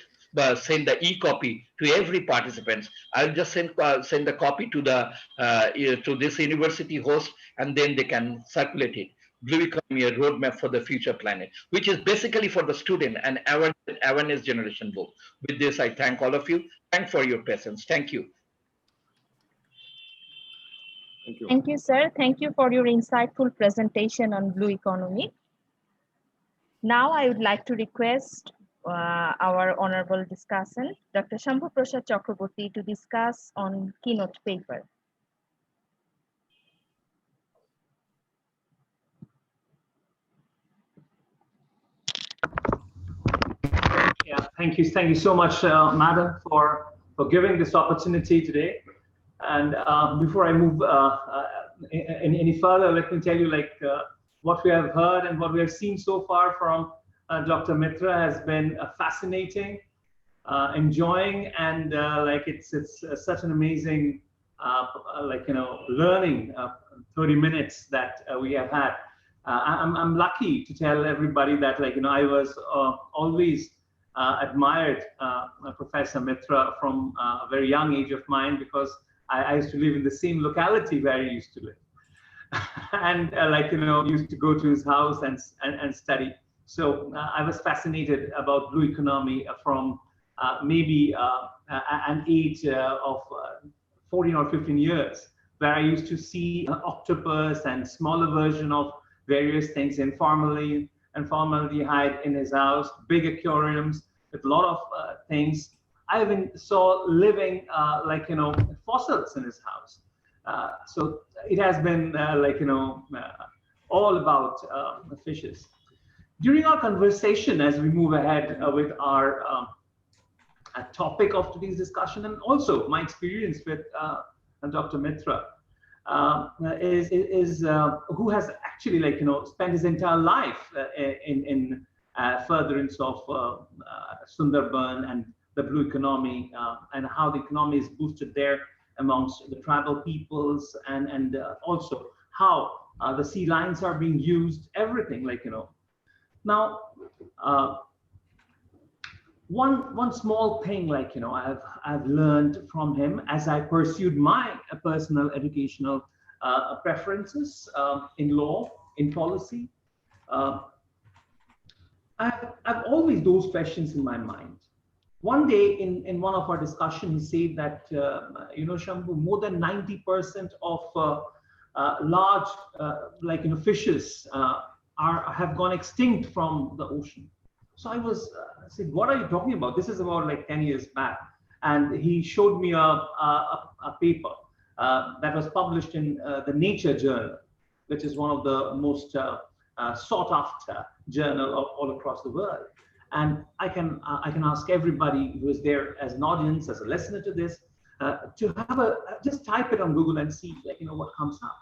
Speaker 4: send the e-copy to every participant. I'll just send the copy to this university host, and then they can circulate it. Blue Economy, a roadmap for the future planet, which is basically for the student and awareness generation book. With this, I thank all of you. Thank for your patience. Thank you.
Speaker 5: Thank you.
Speaker 2: Thank you, sir. Thank you for your insightful presentation on blue economy. Now I would like to request our honorable discussant, Dr. Shambhu Prasad Chakraborty, to discuss on keynote paper.
Speaker 6: Yeah, thank you so much, Madam, for giving this opportunity today. And before I move any further, let me tell you, what we have heard and what we have seen so far from Dr. Mitra has been fascinating, enjoying, and it's such an amazing learning 30 minutes that we have had. I'm lucky to tell everybody that I was always admired Professor Mitra from a very young age of mine, because I used to live in the same locality where he used to live. And used to go to his house and study. So I was fascinated about blue economy from maybe an age of 14 or 15 years, where I used to see an octopus and smaller version of various things in formaldehyde in his house, big aquariums with a lot of things. I even saw living fossils in his house. So it has been all about fishes. During our conversation, as we move ahead with our topic of today's discussion, and also my experience with Dr. Mitra, who has actually spent his entire life in furtherance of Sundarban and the blue economy, and how the economy is boosted there amongst the tribal peoples, and also how the sea lions are being used, everything, like, you know. Now, one small thing, like, you know, I've learned from him as I pursued my personal educational preferences in law, in policy. I've always those questions in my mind. One day in one of our discussions, he said that, you know, Shambhu, more than 90% of large, like, you know, fishes have gone extinct from the ocean. So I said, what are you talking about? This is about like 10 years back. And he showed me a paper that was published in the Nature Journal, which is one of the most sought after journal all across the world. And I can ask everybody who is there as an audience, as a listener to this, to have just type it on Google and see, like, you know, what comes up.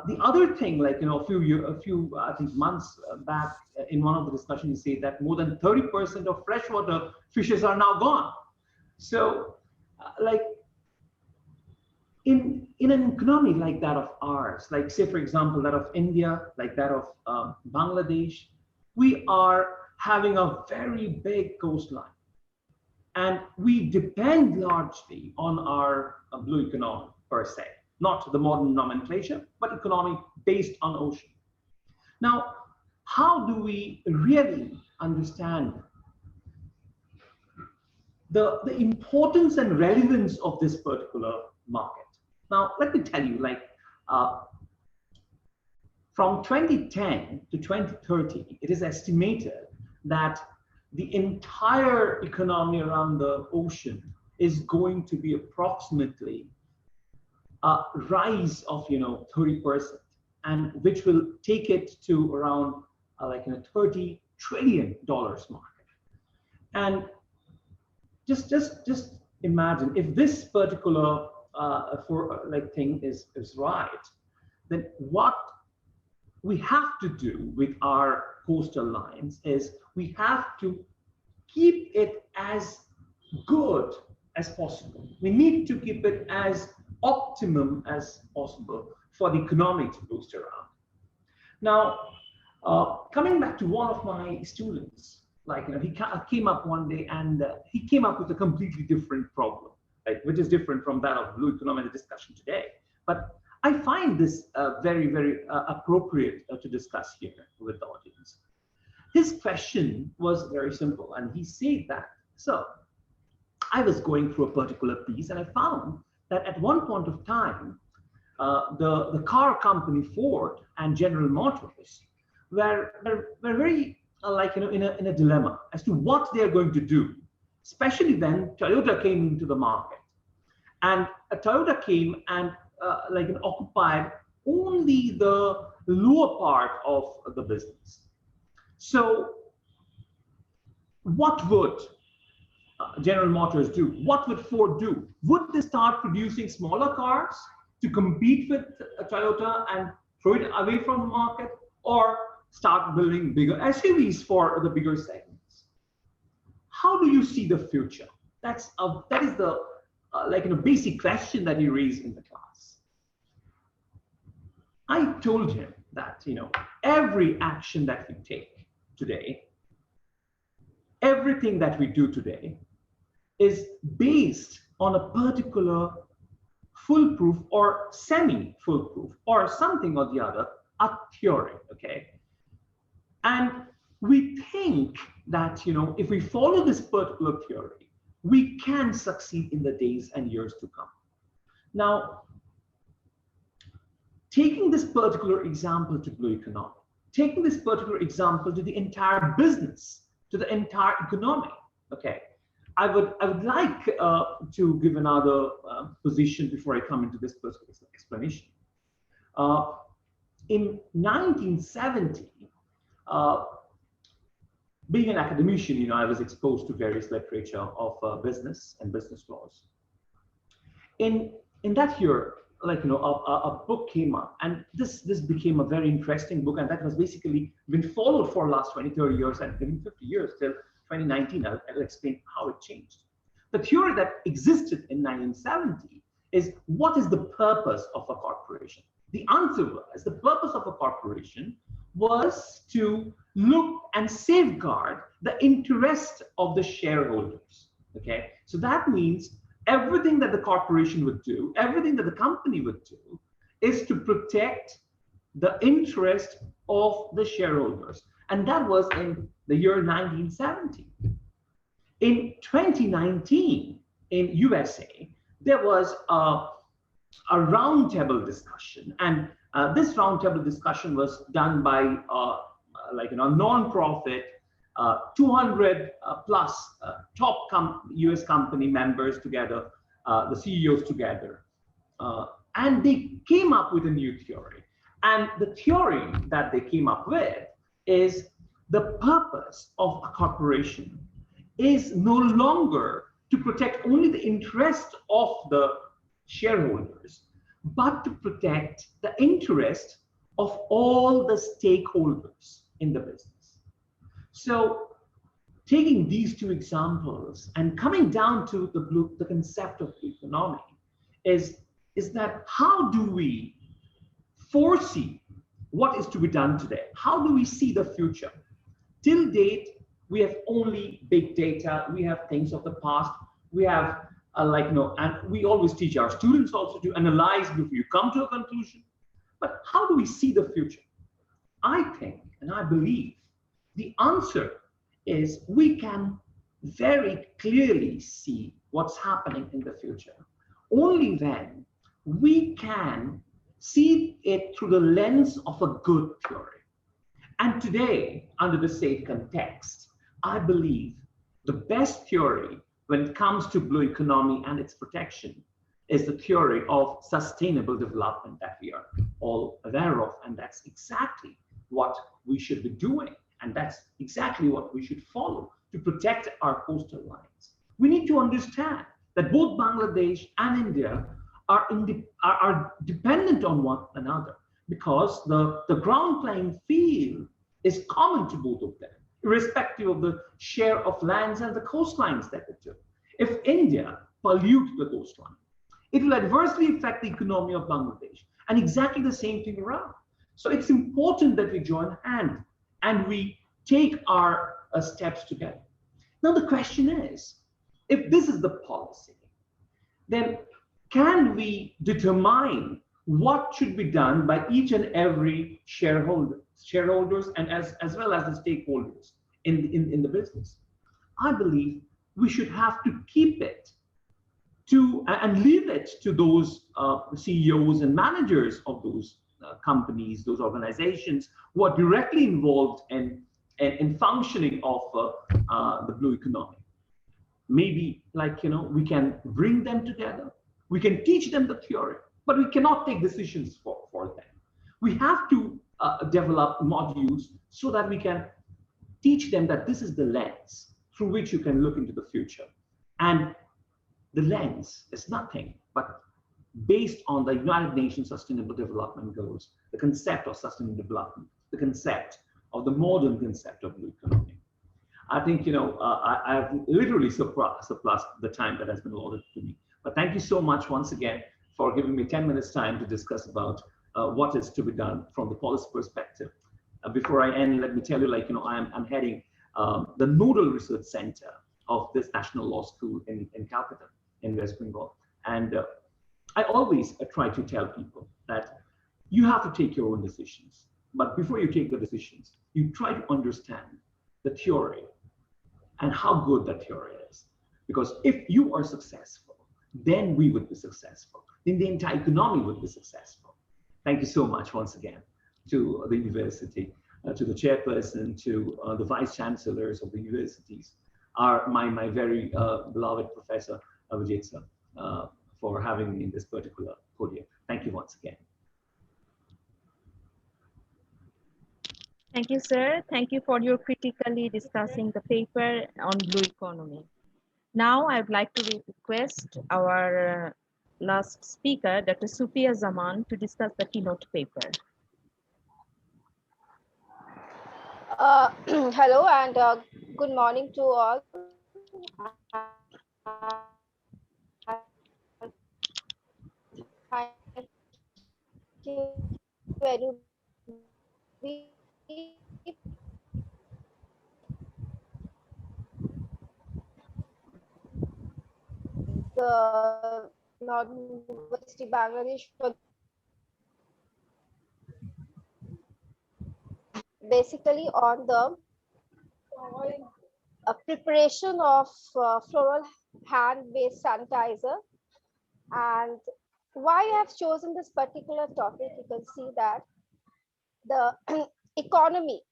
Speaker 6: The other thing, like, you know, a few I think months back, in one of the discussions, you say that more than 30% of freshwater fishes are now gone. So, like, in an economy like that of ours, like, say, for example, that of India, like that of Bangladesh, we are having a very big coastline, and we depend largely on our blue economy per se, not the modern nomenclature, but economy based on ocean. Now, how do we really understand the importance and relevance of this particular market? Now, let me tell you, like, from 2010 to 2030, it is estimated that the entire economy around the ocean is going to be approximately a rise of, you know, 30%, and which will take it to around like, you know, $30 trillion market. And just imagine if this particular thing is right, then what we have to do with our coastal lines is we have to keep it as good as possible. We need to keep it as optimum as possible for the economy to boost around. Now, coming back to one of my students, like, you know, he came up one day and he came up with a completely different problem, like, which is different from that of blue economy discussion today. But I find this very, very appropriate to discuss here with the audience. His question was very simple, and he said that, so I was going through a particular piece and I found that at one point of time, the car company Ford and General Motors were very like, you know, in a dilemma as to what they're going to do, especially when Toyota came into the market. And Toyota came and like, occupied only the lower part of the business. So what would General Motors do? What would Ford do? Would they start producing smaller cars to compete with Toyota and throw it away from the market, or start building bigger SUVs for the bigger segments? How do you see the future? That is the like, you know, basic question that you raised in the class. I told him that, you know, every action that we take today, everything that we do today is based on a particular foolproof or semi-foolproof or something or the other, a theory, okay? And we think that, you know, if we follow this particular theory, we can succeed in the days and years to come. Now, taking this particular example to blue economy, taking this particular example to the entire business, to the entire economy, okay? I would like to give another position before I come into this particular explanation. In 1970, being an academician, you know, I was exposed to various literature of business and business laws. In that year, a book came up, and this became a very interesting book, and that was basically been followed for last 20, 30 years, and even 50 years till 2019. I'll explain how it changed. The theory that existed in 1970 is, what is the purpose of a corporation? The answer was, the purpose of a corporation was to look and safeguard the interest of the shareholders. Okay, so that means everything that the corporation would do, everything that the company would do, is to protect the interest of the shareholders. And that was in the year 1970. In 2019, in USA, there was a roundtable discussion, and this roundtable discussion was done by a non-profit, 200 plus top US company members together, the CEOs together, and they came up with a new theory. And the theory that they came up with is, the purpose of a corporation is no longer to protect only the interest of the shareholders, but to protect the interest of all the stakeholders in the business. So taking these two examples and coming down to the concept of economy is that, how do we foresee what is to be done today? How do we see the future? Till date, we have only big data, we have things of the past, we have and we always teach our students also to analyze before you come to a conclusion. But how do we see the future? I think, and I believe, the answer is, we can very clearly see what's happening in the future only when we can see it through the lens of a good theory. And today, under the safe context, I believe the best theory when it comes to blue economy and its protection is the theory of sustainable development that we are all aware of. And that's exactly what we should be doing. And that's exactly what we should follow to protect our coastal lines. We need to understand that both Bangladesh and India are dependent on one another, because the ground playing field is common to both of them, irrespective of the share of lands and the coastlines that they do. If India pollutes the coastline, it will adversely affect the economy of Bangladesh, and exactly the same thing around. So it's important that we join hands and we take our steps together. Now the question is, if this is the policy, then can we determine what should be done by each and every shareholders and as well as the stakeholders in the business? I believe we should have to keep it to and leave it to those CEOs and managers of those companies, those organizations who are directly involved in functioning of the blue economy. Maybe we can bring them together. We can teach them the theory, but we cannot take decisions for them. We have to develop modules so that we can teach them that this is the lens through which you can look into the future. And the lens is nothing but based on the United Nations Sustainable Development Goals, the concept of sustainable development, the concept of the modern concept of blue economy. I think, I've literally surpassed the time that has been allotted to me. But thank you so much once again for giving me 10 minutes time to discuss about what is to be done from the policy perspective. Before I end, let me tell you, I'm heading the Nodal Research Center of this National Law School in Calcutta, in West Bengal. And I always try to tell people that you have to take your own decisions. But before you take the decisions, you try to understand the theory and how good that theory is. Because if you are successful, then we would be successful. Then the entire economy would be successful. Thank you so much once again to the university, to the chairperson, to the vice chancellors of the universities, my very beloved Professor Abhijit sir, for having me in this particular podium. Thank you once again.
Speaker 2: Thank you, sir. Thank you for your critically discussing the paper on blue economy. Now, I would like to request our last speaker, Dr. Sufiya Zaman, to discuss the keynote paper.
Speaker 7: Hello and good morning to all. The Northern University Bangladesh for basically on the preparation of floral hand-based sanitizer. And why I have chosen this particular topic, you can see that the economy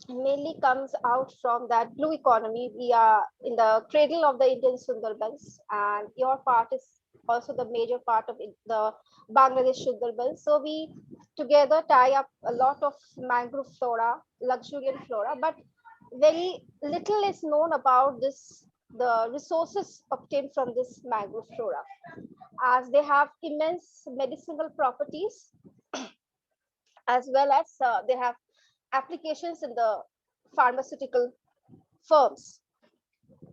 Speaker 7: mainly comes out from that blue economy. We are in the cradle of the Indian Sundarbans, and your part is also the major part of the Bangladesh Sundarbans. So we together tie up a lot of mangrove flora, luxuriant flora, but very little is known about this, the resources obtained from this mangrove flora, as they have immense medicinal properties, as well as they have applications in the pharmaceutical firms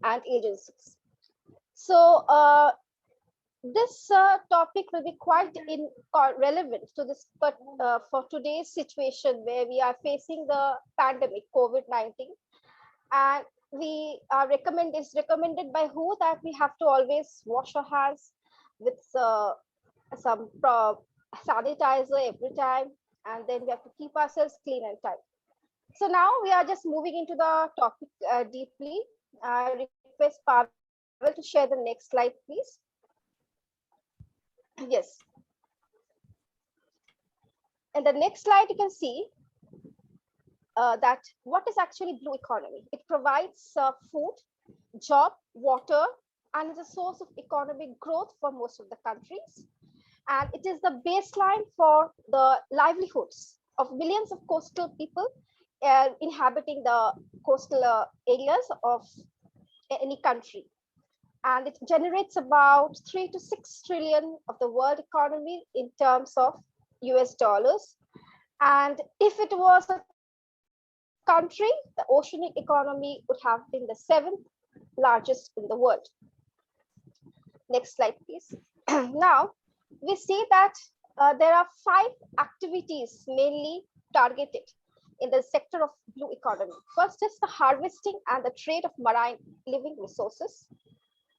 Speaker 7: and agencies. So this topic will be quite relevant to this, but for today's situation where we are facing the pandemic COVID-19, and we are recommended by WHO that we have to always wash our hands with some sanitizer every time, and then we have to keep ourselves clean and tight. So now we are just moving into the topic deeply. I request Pavel to share the next slide, please. Yes. And the next slide, you can see that what is actually blue economy. It provides food, job, water, and is a source of economic growth for most of the countries. And it is the baseline for the livelihoods of millions of coastal people inhabiting the coastal areas of any country. And it generates about 3 to 6 trillion of the world economy in terms of US dollars. And if it was a country, the oceanic economy would have been the 7th largest in the world. Next slide, please. Now, we see that there are 5 activities mainly targeted in the sector of blue economy. First is the harvesting and the trade of marine living resources.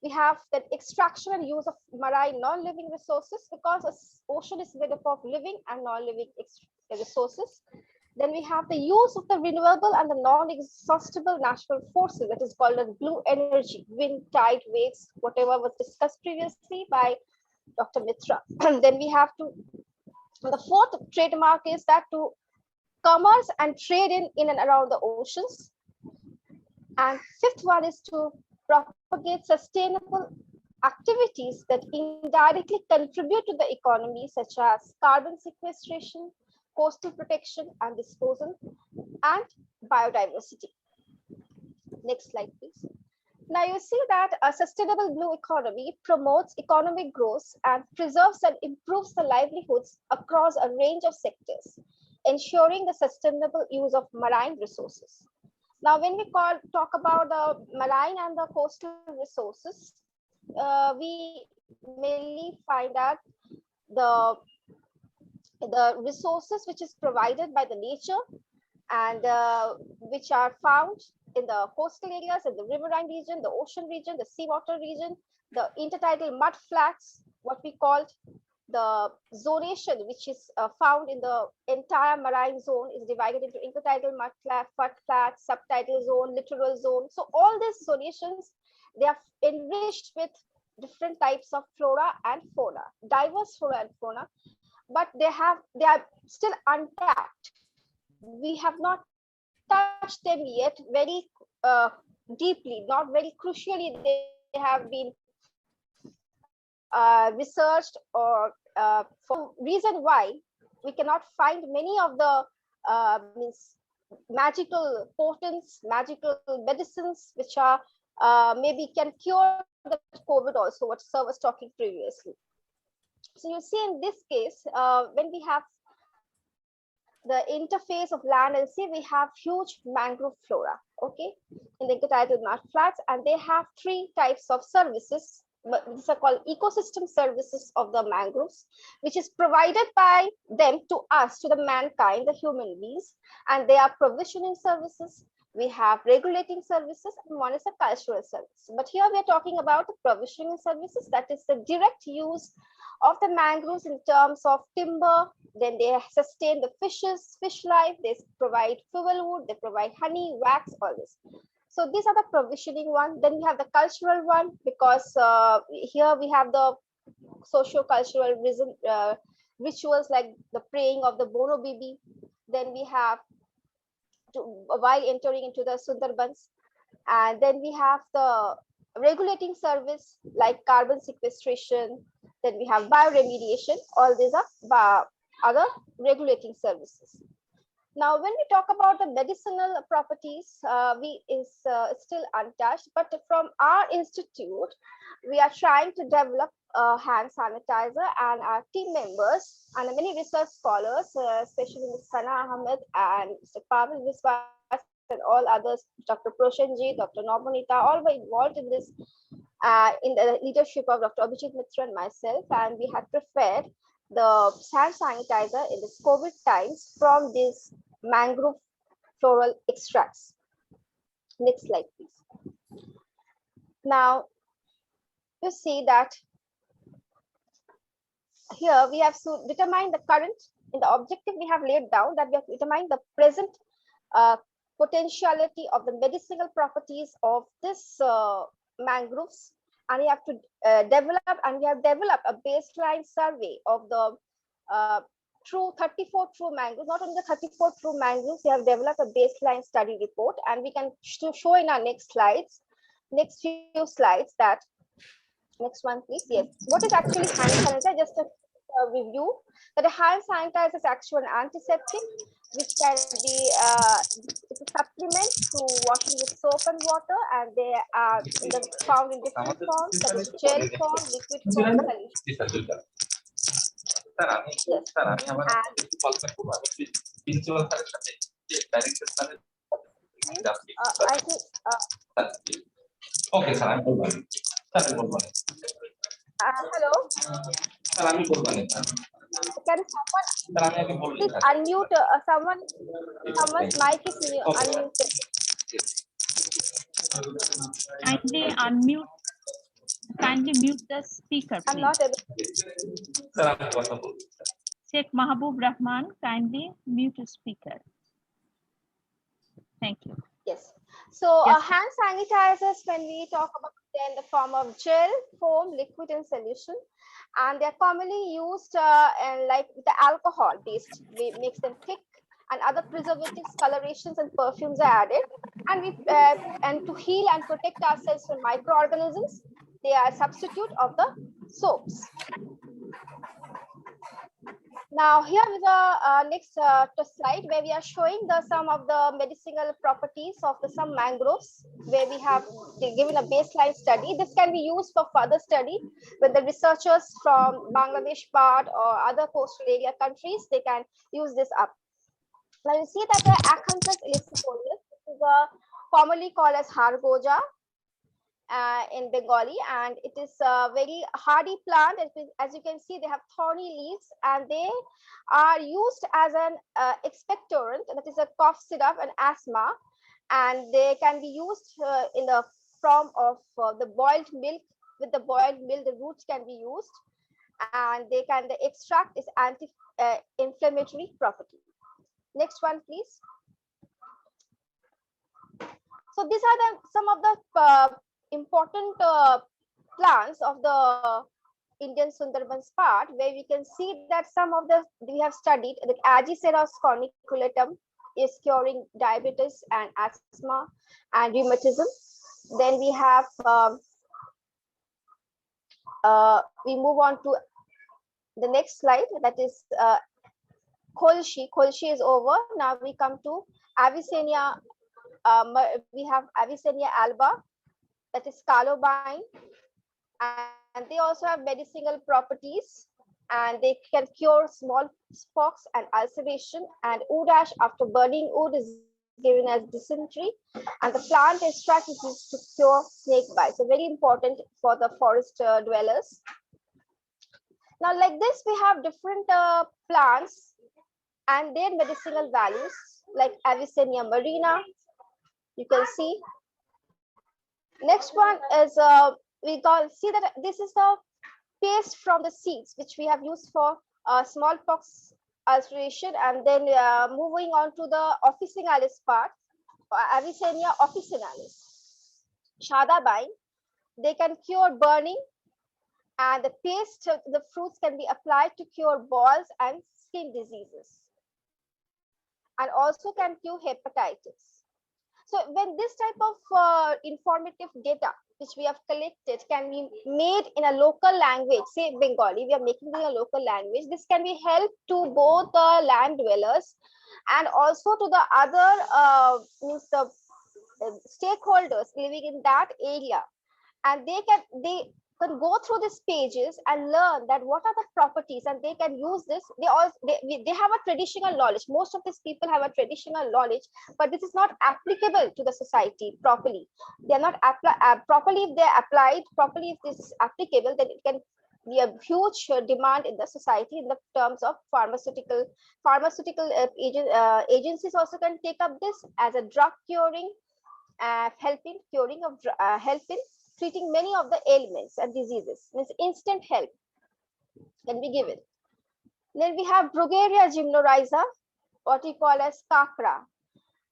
Speaker 7: We have the extraction and use of marine non-living resources, because the ocean is made up of living and non-living resources. Then we have the use of the renewable and the non-exhaustible natural forces, that is called as blue energy, wind, tide, waves, whatever was discussed previously by Dr. Mitra. And then we have the 4th trademark is that to commerce and trade in and around the oceans. And 5th one is to propagate sustainable activities that indirectly contribute to the economy, such as carbon sequestration, coastal protection and disposal, and biodiversity. Next slide, please. Now you see that a sustainable blue economy promotes economic growth and preserves and improves the livelihoods across a range of sectors, ensuring the sustainable use of marine resources. Now, when we talk about the marine and the coastal resources, we mainly find that the resources which is provided by the nature and which are found in the coastal areas, in the riverine region, the ocean region, the seawater region, the intertidal mud flats, what we call the zonation, which is found in the entire marine zone, is divided into intertidal mud flat, subtidal zone, littoral zone. So all these zonations, they are enriched with different types of flora and fauna, diverse flora and fauna, but they are still untapped. We have not touched them yet very deeply, not very crucially. They have been researched, or for reason why we cannot find many of the magical potents, magical medicines which are maybe can cure the COVID also, what Sir was talking previously. So you see in this case, when we have the interface of land and sea, we have huge mangrove flora, okay, in the intertidal mud flats, and they have three types of services. But these are called ecosystem services of the mangroves, which is provided by them to us, to the mankind, the human beings, and they are provisioning services. We have regulating services, and one is a cultural service. But here we are talking about the provisioning services, that is the direct use of the mangroves in terms of timber. Then they sustain the fishes, fish life, they provide fuel wood, they provide honey, wax, all this. So these are the provisioning one. Then we have the cultural one, because here we have the socio-cultural rituals like the praying of the Bono Bibi. Then we have while entering into the Sundarbans. And then we have the regulating service like carbon sequestration. Then we have bioremediation. All these are other regulating services. Now, when we talk about the medicinal properties, is still untouched. But from our institute, we are trying to develop a hand sanitizer, and our team members and many research scholars, especially Ms. Sana Ahmed and Mr. Pavel Viswas and all others, Dr. Proshenji, Dr. Nomonita, all were involved in this in the leadership of Dr. Abhijit Mitra and myself, and we had prepared the hand sanitizer in this COVID times from these mangrove floral extracts. Next slide, please. Now, you see that here we have to determine the current. In the objective, we have laid down that we have to determine the present potentiality of the medicinal properties of this mangroves, and we have to developed a baseline survey of the 34 true mangroves. Not only the 34 true mangroves, we have developed a baseline study report, and we can show in our next few slides that, next one please. Yes, what is actually hand sanitizer? Just a review that a hand sanitizer is actually an antiseptic which can be it's a supplement to washing with soap and water, and they are found in different forms, such as gel form, liquid form, solution. I think
Speaker 8: okay, sir, I'm good.
Speaker 7: hello. Can someone please unmute? Someone's mic is unmuted.
Speaker 2: Kindly mute the speaker, please.
Speaker 7: I'm not able.
Speaker 2: Sheikh Mahabub Rahman, kindly mute the speaker. Thank you.
Speaker 7: Yes. So
Speaker 2: Yes.
Speaker 7: hand sanitizers, when we talk about them in the form of gel, foam, liquid, and solution, and they're commonly used and like the alcohol based, we mix them thick, and other preservatives, colorations, and perfumes are added, and we and to heal and protect ourselves from microorganisms, they are a substitute of the soaps. Now here is the next slide where we are showing some of the medicinal properties of some mangroves, where we have given a baseline study. This can be used for further study with the researchers from Bangladesh part or other coastal area countries. They can use this up. Now you see that the Acanthus illicifolius, this is commonly called as hargoja in Bengali, and it is a very hardy plant. As you can see, they have thorny leaves, and they are used as an expectorant, that is a cough syrup and asthma, and they can be used in the form of the boiled milk. With the boiled milk, the roots can be used, and the extract is anti-inflammatory property. Next one, please. So these are some of the important plants of the Indian Sundarbans part, where we can see that some of the we have studied the Agiceras corniculatum is curing diabetes and asthma and rheumatism. Then we have we move on to the next slide, that is Kholshi. Kholshi is over. Now we come to Avicennia. We have Avicennia alba, that is calobine. and they also have medicinal properties, and they can cure smallpox and ulceration, and wood ash after burning wood is given as dysentery, and the plant extract is used to cure snake bites. So very important for the forest dwellers. Now, like this, we have different plants and their medicinal values, like Avicennia marina. You can see. Next one is see that this is the paste from the seeds which we have used for smallpox ulceration, and then moving on to the officinalis part, Avicennia officinalis. Shadabine, they can cure burning, and the paste of the fruits can be applied to cure boils and skin diseases, and also can cure hepatitis. So when this type of informative data which we have collected can be made in a local language, say Bengali, we are making it in a local language, this can be help to both the land dwellers and also to the other means the stakeholders living in that area, and they can go through these pages and learn that what are the properties, and they can use this. They have a traditional knowledge. Most of these people have a traditional knowledge, but this is not applicable to the society properly. They are not properly. If they are applied properly, if this is applicable, then it can be a huge demand in the society in the terms of pharmaceutical agencies also can take up this as a drug curing, helping treating many of the ailments and diseases. Means instant help can be given. Then we have Brugueria gymnorrhiza, what we call as kakra.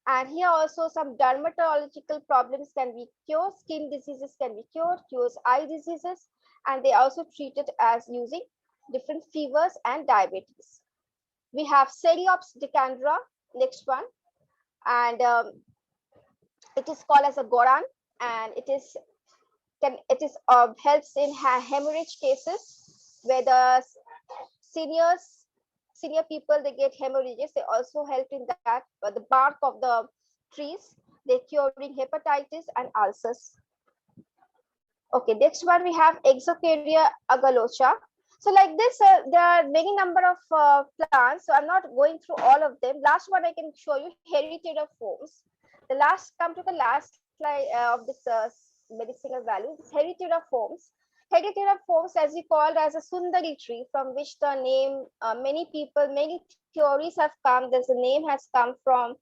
Speaker 7: And here also some dermatological problems can be cured, skin diseases can be cured, cures eye diseases, and they also treated as using different fevers and diabetes. We have Celiops decandra, next one, and it is called as a goran, and it is helps in hemorrhage cases where the senior people, they get hemorrhages. They also help in that the bark of the trees, they curing hepatitis and ulcers. Okay, next one we have Exocaria agalocha. So like this, there are many number of plants. So I'm not going through all of them. Last one I can show you, Heritidaformes. Come to the last slide of this medicinal value. Heritidaformes. Heritidaformes, as we called as a Sundari tree, from which the name, many theories have come. There's a name has come from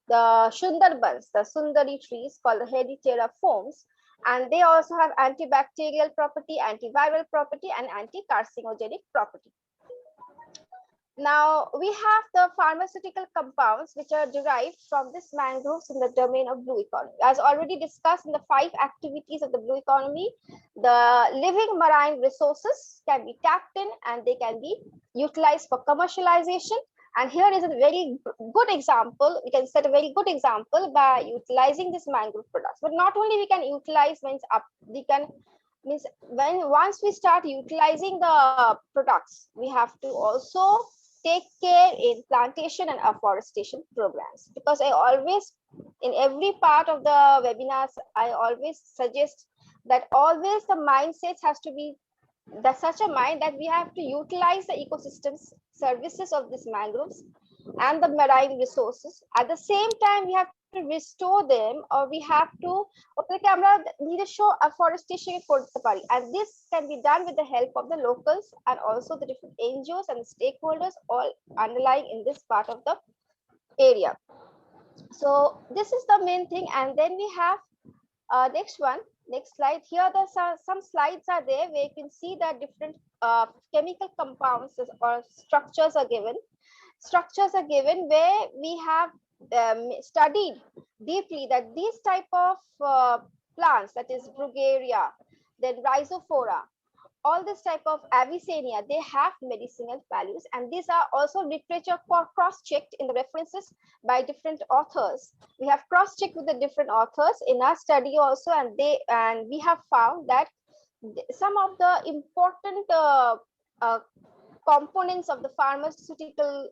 Speaker 7: the Sundarbans, the Sundari trees called the Heritidaformes. And they also have antibacterial property, antiviral property, and anti-carcinogenic property. Now we have the pharmaceutical compounds which are derived from this mangroves in the domain of blue economy. As already discussed in the 5 activities of the blue economy, the living marine resources can be tapped in and they can be utilized for commercialization. And here is a very good example. We can set a very good example by utilizing this mangrove products. But not only we can utilize once we start utilizing the products, we have to also take care in plantation and afforestation programs. Because I always, in every part of the webinars, I always suggest that always the mindsets has to be such a mind that we have to utilize the ecosystems services of these mangroves and the marine resources. At the same time, we have to restore them, or we have to show afforestation, and this can be done with the help of the locals and also the different NGOs and stakeholders all underlying in this part of the area. So this is the main thing. And then we have next slide. Here some slides are there where you can see that different chemical compounds or structures are given. Structures are given where we have studied deeply that these type of plants, that is Brugueria, then Rhizophora, all this type of Avicennia, they have medicinal values, and these are also literature cross-checked in the references by different authors. We have cross-checked with the different authors in our study also, and we have found that some of the important components of the pharmaceutical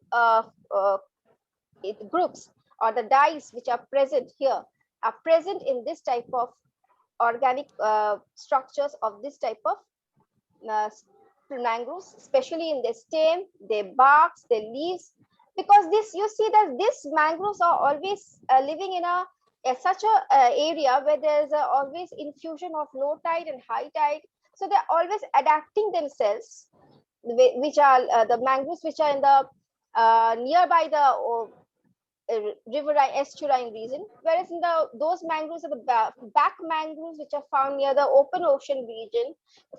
Speaker 7: groups or the dyes which are present here are present in this type of organic structures of this type of uh, mangroves, especially in their stem, their barks, their leaves, because this you see that these mangroves are always living in such a area where there's always infusion of low tide and high tide, so they're always adapting themselves, which are the mangroves which are in the nearby the riverine estuarine region, whereas in the those mangroves are the back mangroves which are found near the open ocean region,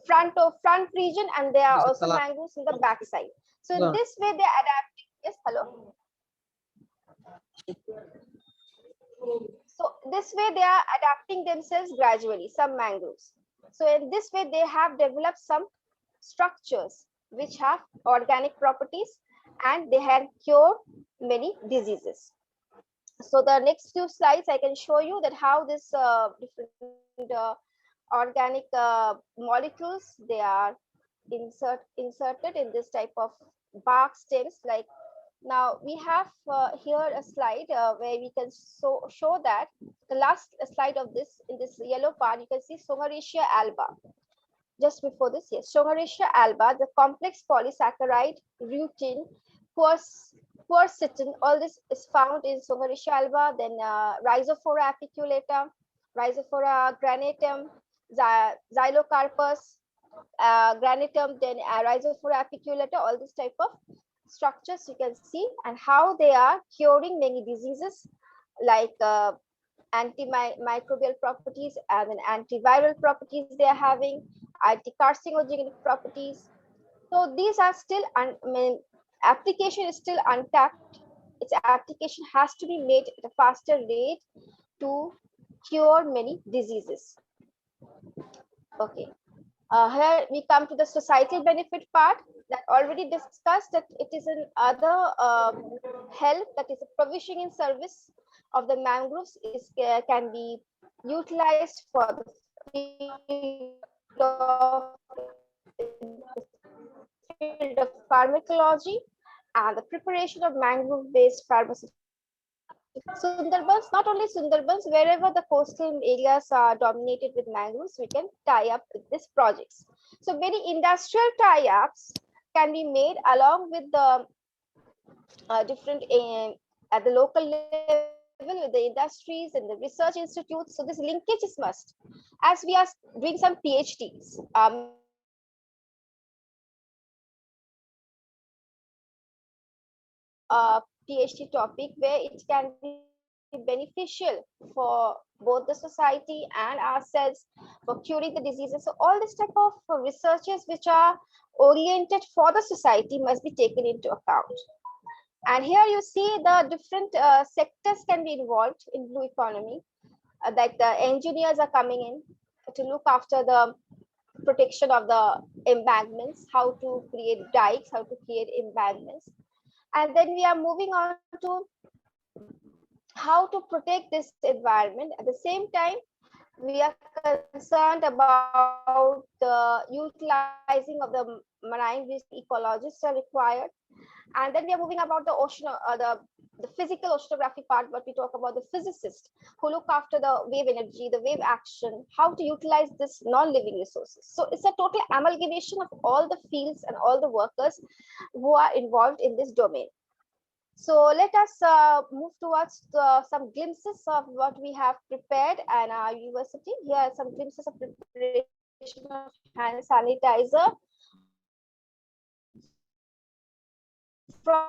Speaker 7: front region, and there are also mangroves in the back side. So in this way they're adapting. Yes, hello. So this way they are adapting themselves gradually, some mangroves. So in this way they have developed some structures which have organic properties, and they have cured many diseases. So the next few slides I can show you that how this different organic molecules, they are inserted in this type of bark stems. Like now we have here a slide where we can show that the last slide of this, in this yellow part you can see Songarecia alba. Just before this, yes, Songarecia alba, the complex polysaccharide, rutin, quercetin, all this is found in Songarecia alba. Then Rhizophora apiculata, Rhizophora granatum, Xylocarpus granatum, then Rhizophora apiculata, all this type of structures you can see, and how they are curing many diseases like antimicrobial properties and then antiviral properties they are having, anti-carcinogenic properties. So these are still, application is still untapped. Its application has to be made at a faster rate to cure many diseases. Okay. Here we come to the societal benefit part that already discussed, that it is an other help, that is a provision in service of the mangroves is can be utilized for the field of pharmacology and the preparation of mangrove-based pharmaceuticals. Sundarbans, not only Sundarbans, wherever the coastal areas are dominated with mangroves, we can tie up with these projects. So many industrial tie-ups can be made along with the different at the local level with the industries and the research institutes. So this linkage is must. As we are doing some PhDs, PhD topic where it can be beneficial for both the society and ourselves for curing the diseases. So all this type of researches which are oriented for the society must be taken into account. And here you see the different sectors can be involved in blue economy. Like the engineers are coming in to look after the protection of the embankments, how to create dikes, how to create embankments. And then we are moving on to how to protect this environment. At the same time, we are concerned about the utilizing of the marine risk ecologists are required. And then we are moving about the ocean, the physical oceanography part, but we talk about the physicists who look after the wave energy, the wave action, how to utilize this non-living resources. So it's a total amalgamation of all the fields and all the workers who are involved in this domain. So let us move towards some glimpses of what we have prepared at our university. Here are some glimpses of preparation of hand sanitizer from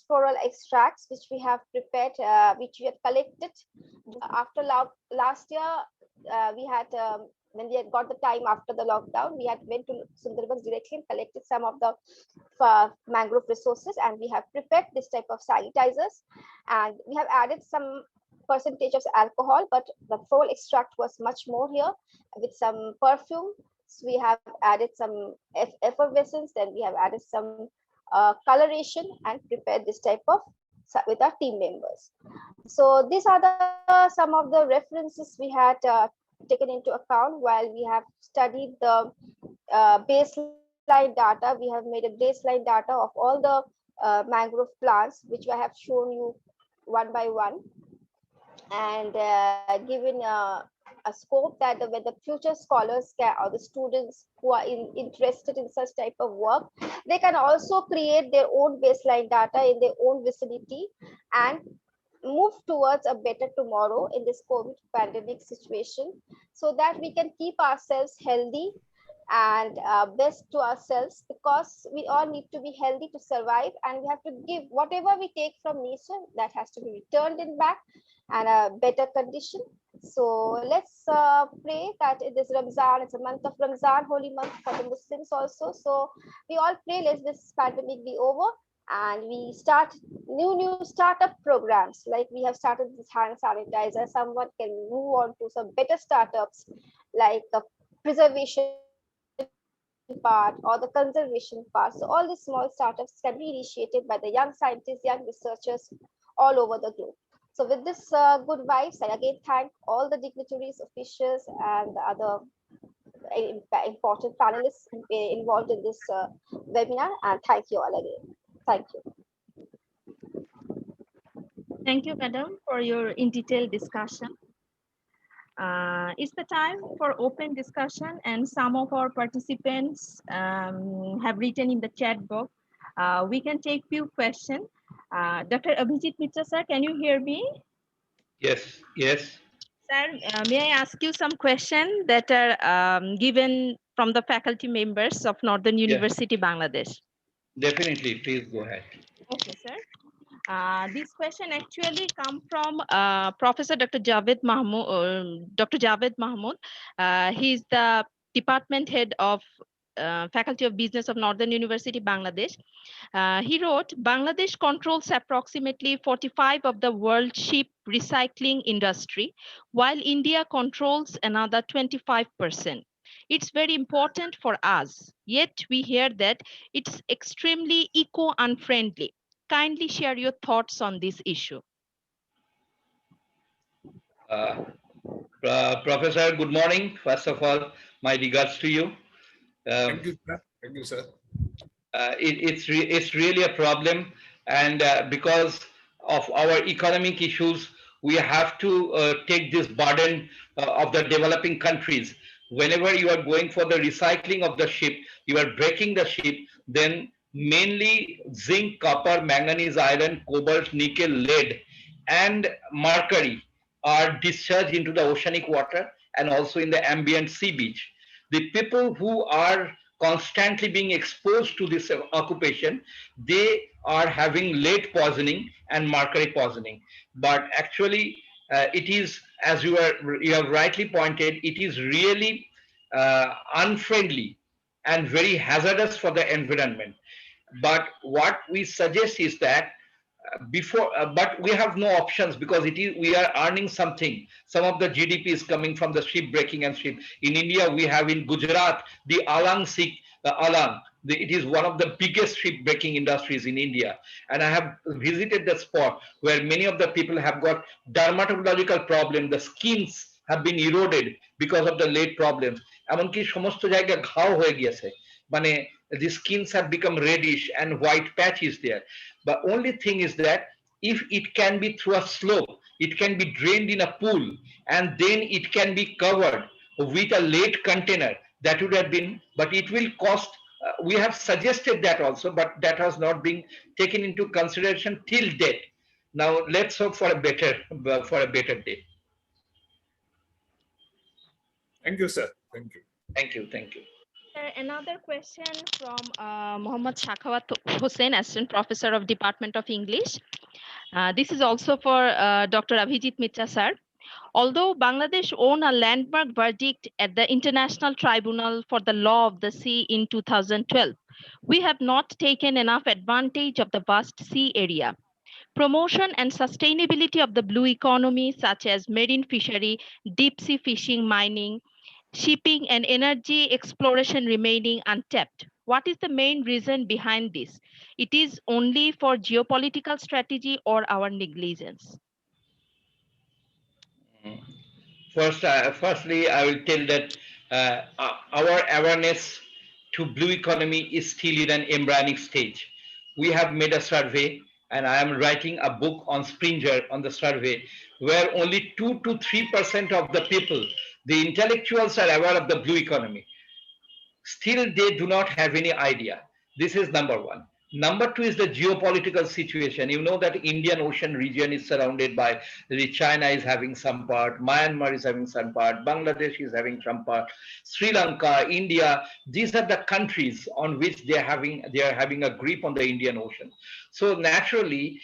Speaker 7: floral extracts which we have prepared, which we had collected after last year. We had when we had got the time after the lockdown, we had went to Sundarbans directly and collected some of the mangrove resources, and we have prepared this type of sanitizers, and we have added some percentage of alcohol, but the floral extract was much more here with some perfume. So we have added some effervescence, then we have added some coloration and prepared this type of with our team members. So these are the some of the references we had taken into account while we have studied the baseline data. We have made a baseline data of all the mangrove plants, which I have shown you one by one, and given a scope that when the future scholars can, or the students who are interested in such type of work, they can also create their own baseline data in their own vicinity and move towards a better tomorrow in this COVID pandemic situation, so that we can keep ourselves healthy and best to ourselves, because we all need to be healthy to survive, and we have to give whatever we take from nature, that has to be returned in back and a better condition. So let's pray that in this Ramzan, it's a month of Ramzan, holy month for the Muslims also. So we all pray, let this pandemic be over and we start new startup programs. Like we have started this hand sanitizer, someone can move on to some better startups like the preservation part or the conservation part. So all these small startups can be initiated by the young scientists, young researchers all over the globe. So with this good vibes, I again thank all the dignitaries, officials, and the other important panelists involved in this webinar, and thank you all again. Thank you.
Speaker 2: Thank you, madam, for your in detail discussion. It's the time for open discussion, and some of our participants have written in the chat box. We can take few questions. Dr. Abhijit Mitra, sir, can you hear me?
Speaker 4: Yes, yes.
Speaker 2: Sir, may I ask you some questions that are given from the faculty members of Northern University, Bangladesh?
Speaker 4: Definitely, please go ahead.
Speaker 2: Okay, sir. This question actually come from Professor Dr. Javed Mahmood. Dr. Javed Mahmood. He's the department head of Faculty of Business of Northern University, Bangladesh. He wrote, Bangladesh controls approximately 45% of the world ship recycling industry, while India controls another 25%. It's very important for us, yet we hear that it's extremely eco-unfriendly. Kindly share your thoughts on this issue.
Speaker 4: Professor, good morning. First of all, my regards to you.
Speaker 8: Thank you, sir. Thank you, sir.
Speaker 4: It's really a problem, and because of our economic issues, we have to take this burden of the developing countries. Whenever you are going for the recycling of the ship, you are breaking the ship, then mainly zinc, copper, manganese, iron, cobalt, nickel, lead, and mercury are discharged into the oceanic water and also in the ambient sea beach. The people who are constantly being exposed to this occupation, they are having lead poisoning and mercury poisoning. But actually, it is, as you have rightly pointed, it is really unfriendly and very hazardous for the environment. But what we suggest is that but we have no options, because we are earning something. Some of the GDP is coming from the ship breaking and ship. In India, we have in Gujarat the Alang. It is one of the biggest ship breaking industries in India, and I have visited the spot where many of the people have got dermatological problem. The skins have been eroded because of the lead problems. এমনকি সমস্ত জায়গায় ঘাও হয়ে গিয়েছে, মানে the skins have become reddish and white patches there. But only thing is that if it can be through a slope, it can be drained in a pool, and then it can be covered with a lead container. That would have been, but it will cost. We have suggested that also, but that has not been taken into consideration till date. Now let's hope for a better day.
Speaker 8: Thank you, sir. Thank you.
Speaker 4: Thank you. Thank you.
Speaker 2: Another question from Mohammad Shakhawat Hussain, Assistant Professor of Department of English. This is also for Dr. Abhijit Mitra, sir. Although Bangladesh won a landmark verdict at the International Tribunal for the Law of the Sea in 2012, we have not taken enough advantage of the vast sea area. Promotion and sustainability of the blue economy, such as marine fishery, deep sea fishing, mining, shipping, and energy exploration remaining untapped. What is the main reason behind this? It is only for geopolitical strategy or our negligence?
Speaker 4: Firstly, I will tell that our awareness to blue economy is still in an embryonic stage. We have made a survey, and I am writing a book on Springer on the survey, where only 2 to 3% of the people The intellectuals are aware of the blue economy. Still they do not have any idea. This is number one. Number two is the geopolitical situation. You know that Indian Ocean region is surrounded by China is having some part, Myanmar is having some part, Bangladesh is having some part, Sri Lanka, India. These are the countries on which they are having a grip on the Indian Ocean. So naturally,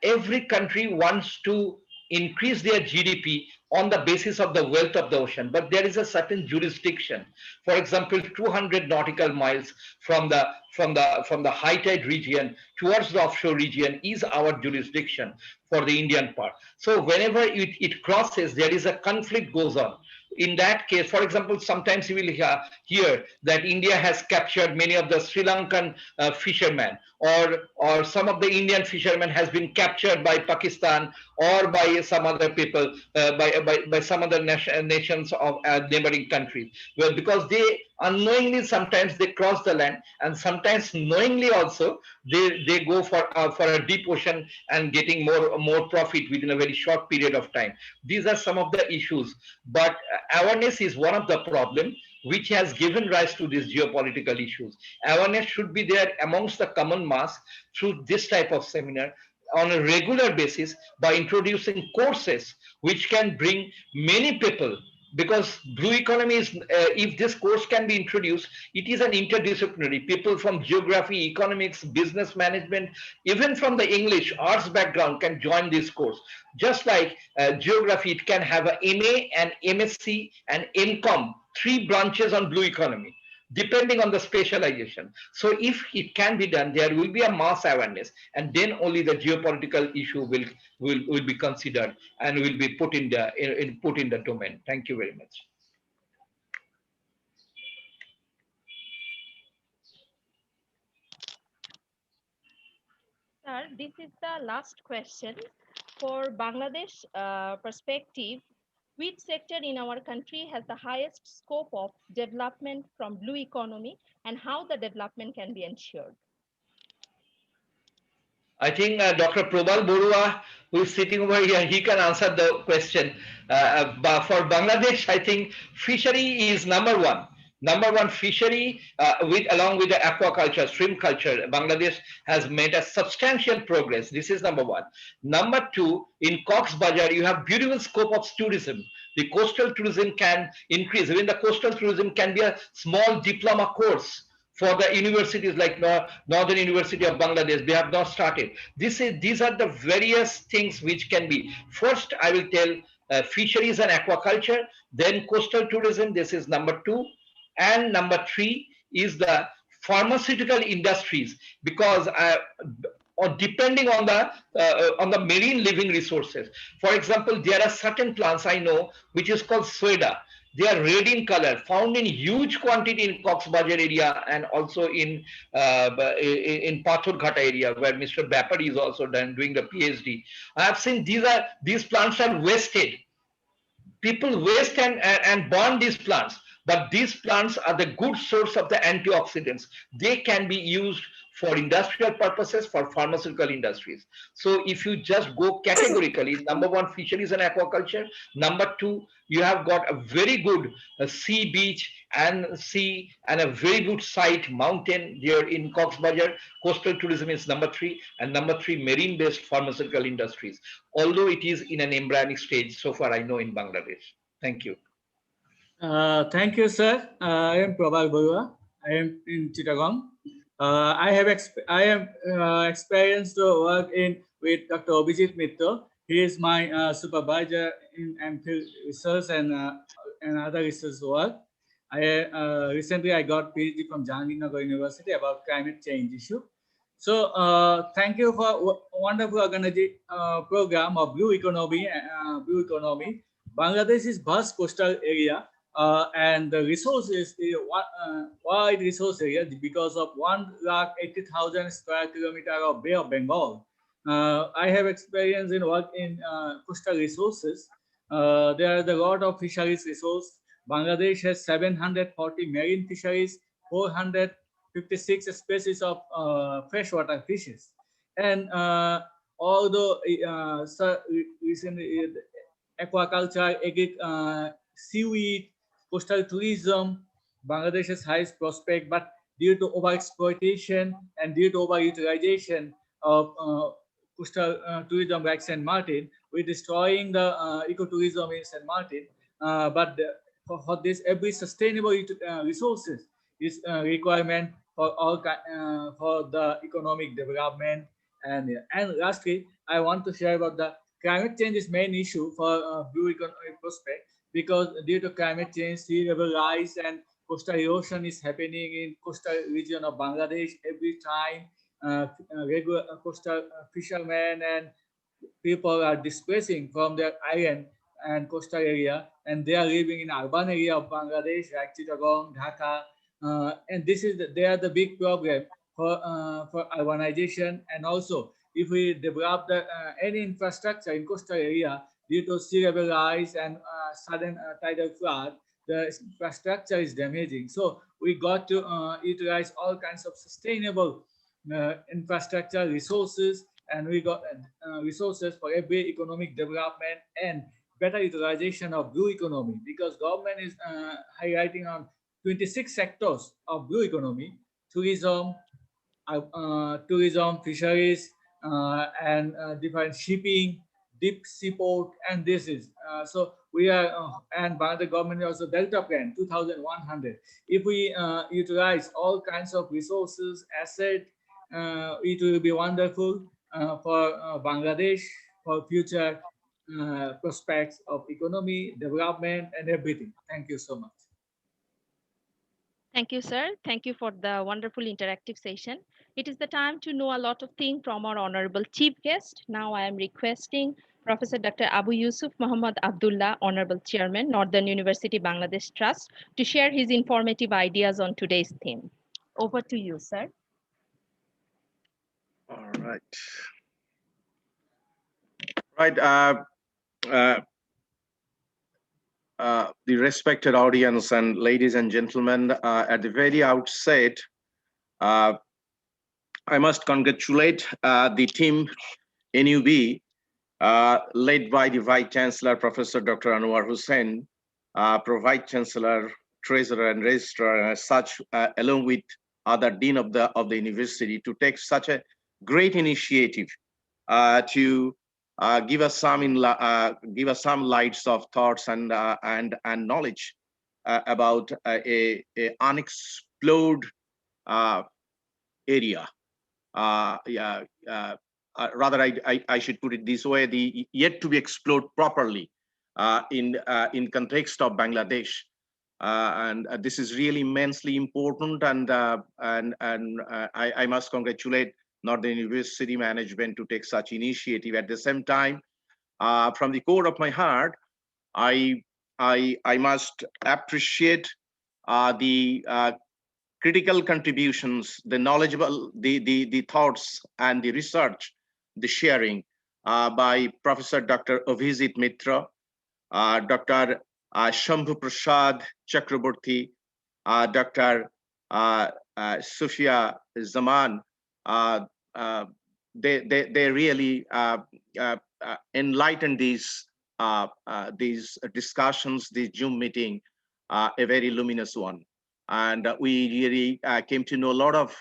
Speaker 4: every country wants to increase their GDP on the basis of the wealth of the ocean, but there is a certain jurisdiction. For example, 200 nautical miles from the high tide region towards the offshore region is our jurisdiction for the Indian part. So whenever it crosses, there is a conflict goes on. In that case, for example, sometimes you will hear that India has captured many of the Sri Lankan fishermen, or some of the Indian fishermen has been captured by Pakistan or by some other people, by some other nations of neighboring countries. Well, because they unknowingly sometimes they cross the land, and sometimes knowingly also they go for a deep ocean and getting more profit within a very short period of time. These are some of the issues, but awareness is one of the problem which has given rise to these geopolitical issues. Awareness should be there amongst the common mass through this type of seminar on a regular basis by introducing courses which can bring many people, because blue economy is if this course can be introduced, it is an interdisciplinary. People from geography, economics, business management, even from the English arts background can join this course. Just like geography, it can have a MA and MSc and MCom, three branches on blue economy depending on the specialization. So if it can be done, there will be a mass awareness, and then only the geopolitical issue will be considered and will be put in the domain. Thank you very much.
Speaker 2: Sir, this is the last question. For Bangladesh perspective, which sector in our country has the highest scope of development from blue economy, and how the development can be ensured?
Speaker 4: I think Dr. Probal Borua, who is sitting over here, he can answer the question. But for Bangladesh, I think fishery is number one. Number one fishery, along with the aquaculture, shrimp culture, Bangladesh has made a substantial progress. This is number one. Number two, in Cox's Bazar, you have beautiful scope of tourism. The coastal tourism can increase. Even the coastal tourism can be a small diploma course for the universities like Northern University of Bangladesh. They have not started. These are the various things which can be. First, I will tell fisheries and aquaculture, then coastal tourism. This is number two. And number three is the pharmaceutical industries, because or depending on the marine living resources. For example, there are certain plants I know which is called Sweda. They are red in color, found in huge quantity in Cox's Bazar area and also in Pathor Ghata area, where Mr. Bapar is also doing the PhD. I have seen these plants are wasted. People waste and burn these plants, but these plants are the good source of the antioxidants. They can be used for industrial purposes, for pharmaceutical industries. So if you just go categorically, number one, fisheries and aquaculture. Number two, you have got a very good sea beach and sea and a very good site, mountain there in Cox's Bazar. Coastal tourism is number three, and number three, marine-based pharmaceutical industries. Although it is in an embryonic stage, so far I know in Bangladesh. Thank you.
Speaker 9: Thank you, sir. I am Prabal Borua. I am in Chittagong. I have experienced to work with Dr. Abhijit Mittal. He is my supervisor in MPhil research and other research work. Recently I got PhD from Jahangirnagar University about climate change issue. So thank you for wonderful program of blue economy. Bangladesh is vast coastal area. And the resources, wide resource area, because of 180,000 square kilometer of Bay of Bengal. I have experience in work in coastal resources. There are a lot of fisheries resource. Bangladesh has 740 marine fisheries, 456 species of freshwater fishes. And although recently aquaculture, seaweed, coastal tourism, Bangladesh's highest prospect, but due to overexploitation and due to overutilization of coastal tourism like St. Martin, we're destroying the ecotourism in St. Martin. For this, every sustainable resources is a requirement for all for the economic development. And lastly, I want to share about the climate change is main issue for blue economic prospect, because due to climate change, sea level rise and coastal erosion is happening in coastal region of Bangladesh every time. Regular coastal fishermen and people are displacing from their island and coastal area, and they are living in urban area of Bangladesh like Chittagong, Dhaka, and they are the big problem for urbanization. And also, if we develop any infrastructure in coastal area due to sea level rise and sudden tidal flood, the infrastructure is damaging. So we got to utilize all kinds of sustainable infrastructure resources, and we got resources for every economic development and better utilization of blue economy, because government is highlighting on 26 sectors of blue economy: tourism, fisheries, and different shipping, deep seaport, and this is so we are and by the government also Delta Plan 2100. If we utilize all kinds of resources, asset, it will be wonderful for Bangladesh for future prospects of economy, development, and everything. Thank you so much.
Speaker 2: Thank you, sir. Thank you for the wonderful interactive session. It is the time to know a lot of things from our honorable chief guest. Now I am requesting Professor Dr. Abu Yusuf Muhammad Abdullah, Honorable Chairman, Northern University Bangladesh Trust, to share his informative ideas on today's theme. Over to you, sir.
Speaker 10: All right. Right. The respected audience and ladies and gentlemen, at the very outset, I must congratulate the team NUB, led by the Vice Chancellor, Professor Dr. Anwar Hussain, Vice Chancellor, Treasurer, and Registrar, and as such, along with other Dean of the university, to take such a great initiative to give us some lights of thoughts and knowledge about a unexplored area. Rather, I should put it this way: the yet to be explored properly in context of Bangladesh. And this is really immensely important, and I must congratulate Northern University management to take such initiative. At the same time, from the core of my heart, I must appreciate the critical contributions, the knowledgeable, the thoughts and the research, the sharing by Professor Dr. Abhijit Mitra, Dr. Shambhu Prasad Chakraborty, Dr. Sufia Zaman. They really enlightened these discussions, this Zoom meeting, a very luminous one. And we really came to know a lot of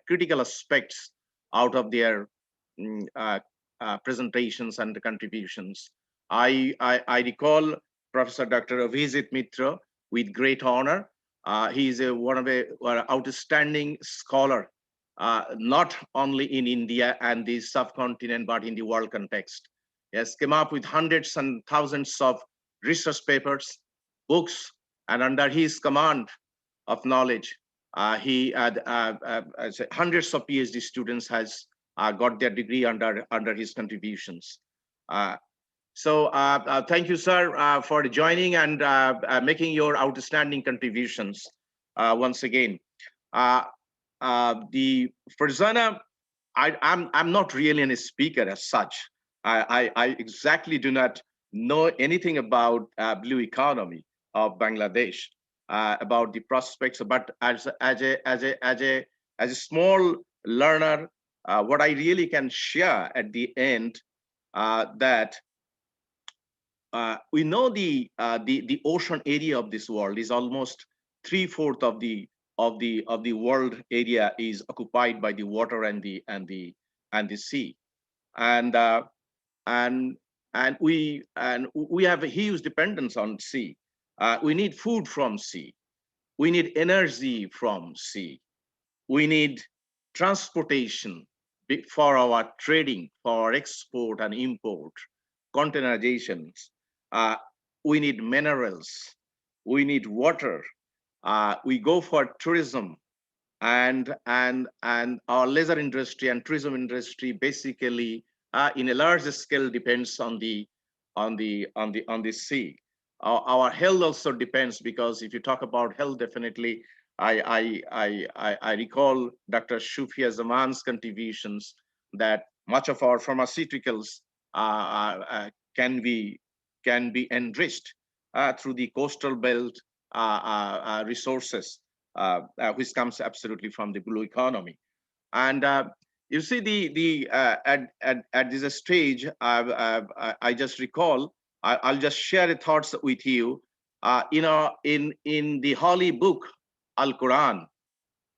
Speaker 10: critical aspects out of their presentations and contributions. I recall Professor Dr. Abhijit Mitra with great honor. He is one of the outstanding scholar, not only in India and the subcontinent, but in the world context. He has come up with hundreds and thousands of research papers, books, and under his command of knowledge, he had hundreds of PhD students has got their degree under his contributions. So thank you, sir, for joining and making your outstanding contributions once again. The Farzana, I'm not really a speaker as such. I exactly do not know anything about blue economy of Bangladesh, about the prospects, but as a small learner, what I really can share at the end, that we know the ocean area of this world is almost 3/4 of the world area is occupied by the water and the sea, and uh, and we have a huge dependence on sea. We need food from sea. We need energy from sea. We need transportation for our trading, for our export and import, containerizations. Uh, we need minerals. We need water. We go for tourism, and our leisure industry and tourism industry basically in a large scale depends on the sea. Our health also depends, because if you talk about health, definitely I recall Dr. Shufia Zaman's contributions that much of our pharmaceuticals can be enriched through the coastal belt resources, which comes absolutely from the blue economy. And you see, at this stage, I just recall, I'll just share the thoughts with you. In the holy book, Al Quran,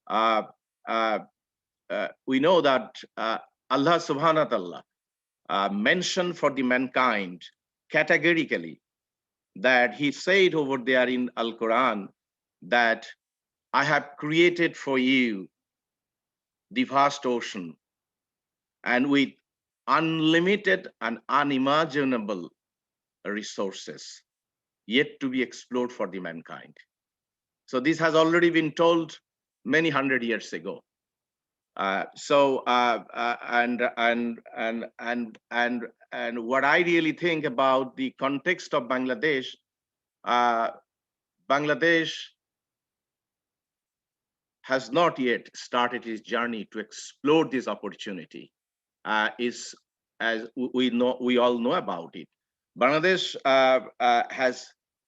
Speaker 10: uh, uh, we know that Allah Subhanahu wa Taala mentioned for the mankind categorically that He said over there in Al Quran that I have created for you the vast ocean, and with unlimited and unimaginable resources yet to be explored for the mankind. So this has already been told many hundred years ago. And what I really think about the context of Bangladesh, Bangladesh has not yet started its journey to explore this opportunity. Is as we all know about it. Bangladesh has a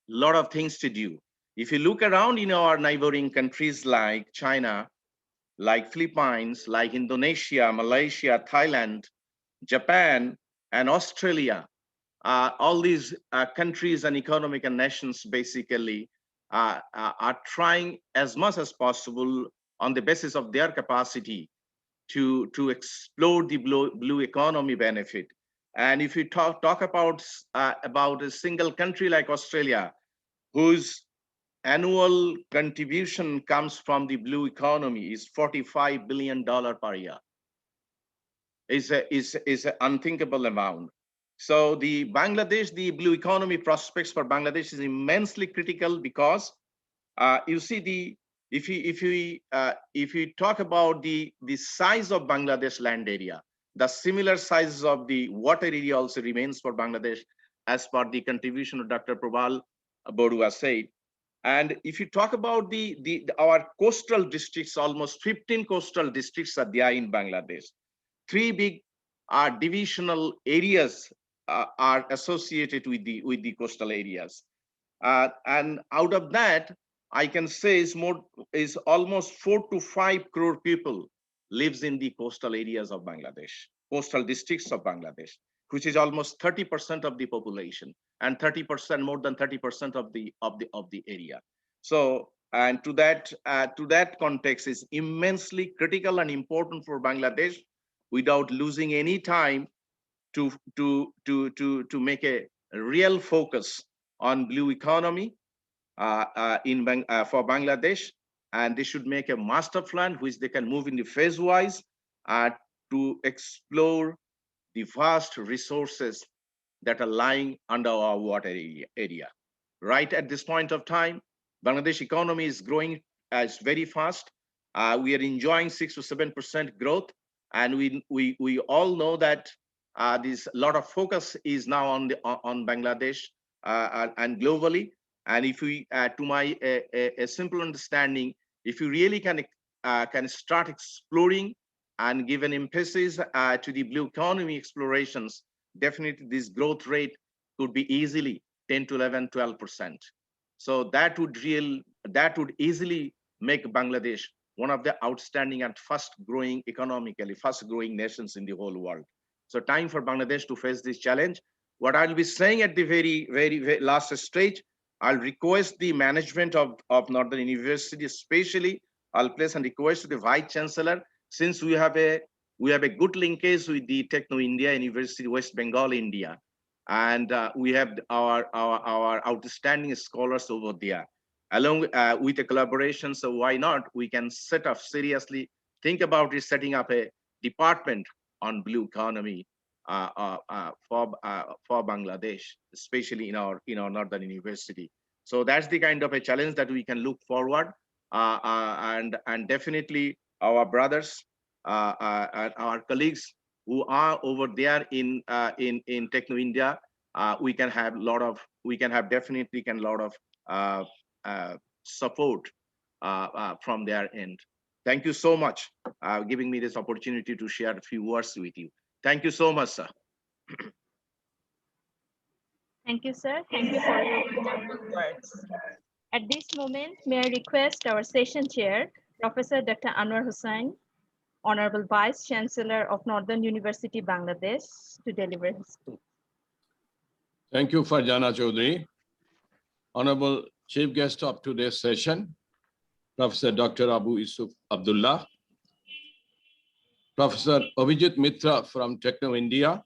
Speaker 10: lot of things to do. If you look around in our neighboring countries like China, like Philippines, like Indonesia, Malaysia, Thailand, Japan, and Australia, all these countries and economic and nations basically are trying as much as possible on the basis of their capacity to explore the blue economy benefit. And if you talk about a single country like Australia, whose annual contribution comes from the blue economy is $45 billion per year, is an unthinkable amount. So the blue economy prospects for Bangladesh is immensely critical, because you see if you talk about the size of Bangladesh land area, the similar sizes of the water area also remains for Bangladesh, as per the contribution of Dr. Prabal Borua said. And if you talk about our coastal districts, almost 15 coastal districts are there in Bangladesh. Three big divisional areas are associated with the coastal areas, and out of that, I can say is almost 4 to 5 crore people lives in the coastal areas of Bangladesh, coastal districts of Bangladesh, which is almost 30% of the population, and 30%, more than 30% of the area. So, and to that context is immensely critical and important for Bangladesh, without losing any time to make a real focus on blue economy for Bangladesh, and they should make a master plan which they can move in the phase wise to explore the vast resources that are lying under our water area. Right at this point of time, Bangladesh economy is growing as very fast. We are enjoying 6 to 7% growth, and we all know that this lot of focus is now on Bangladesh and globally. And if we, to my a simple understanding, if you really can start exploring and give an emphasis to the blue economy explorations, definitely this growth rate could be easily 10 to 11, 12%. So that would easily make Bangladesh one of the outstanding and economically fast growing nations in the whole world. So time for Bangladesh to face this challenge. What I'll be saying at the very last stage, I'll request the management of Northern University, especially I'll place a request to the Vice Chancellor, since we have a good linkage with the Techno India University, West Bengal, India. And we have our outstanding scholars over there, along with a collaboration. So why not? We can set up seriously, think about it, setting up a department on blue economy for Bangladesh, especially in our Northern University. So that's the kind of a challenge that we can look forward, and definitely our brothers and our colleagues who are over there in Techno India, we can have definitely a lot of support from their end. Thank you so much giving me this opportunity to share a few words with you. Thank you so much, sir.
Speaker 2: Thank you, sir. Thank you for your wonderful words. At this moment, may I request our session chair, Professor Dr. Anwar Hussain, Honorable Vice Chancellor of Northern University, Bangladesh, to deliver his speech.
Speaker 11: Thank you, Farjana Chaudhary. Honorable Chief Guest of today's session, Professor Dr. Abu Yusuf Abdullah, Professor Abhijit Mitra from Techno India,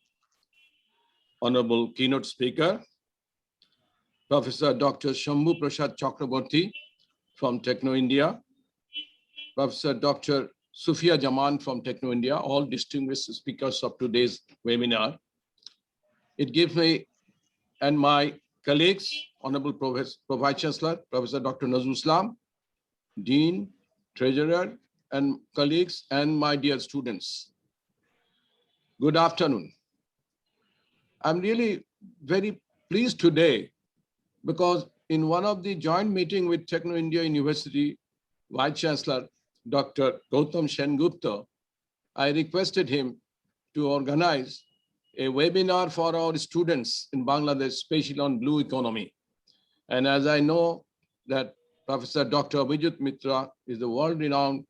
Speaker 11: Honorable Keynote Speaker, Professor Dr. Shambhu Prasad Chakraborty from Techno India, Professor Dr. Sufia Jaman from Techno India, all distinguished speakers of today's webinar. It gives me and my colleagues, Honorable Vice Chancellor, Professor Dr. Nazrul, Dean, Treasurer, and colleagues, and my dear students. Good afternoon. I'm really very pleased today because in one of the joint meeting with Techno India University Vice Chancellor, Dr. Gautam Sengupta, I requested him to organize a webinar for our students in Bangladesh, especially on blue economy. And as I know that Professor Dr. Abhijit Mitra is a world-renowned,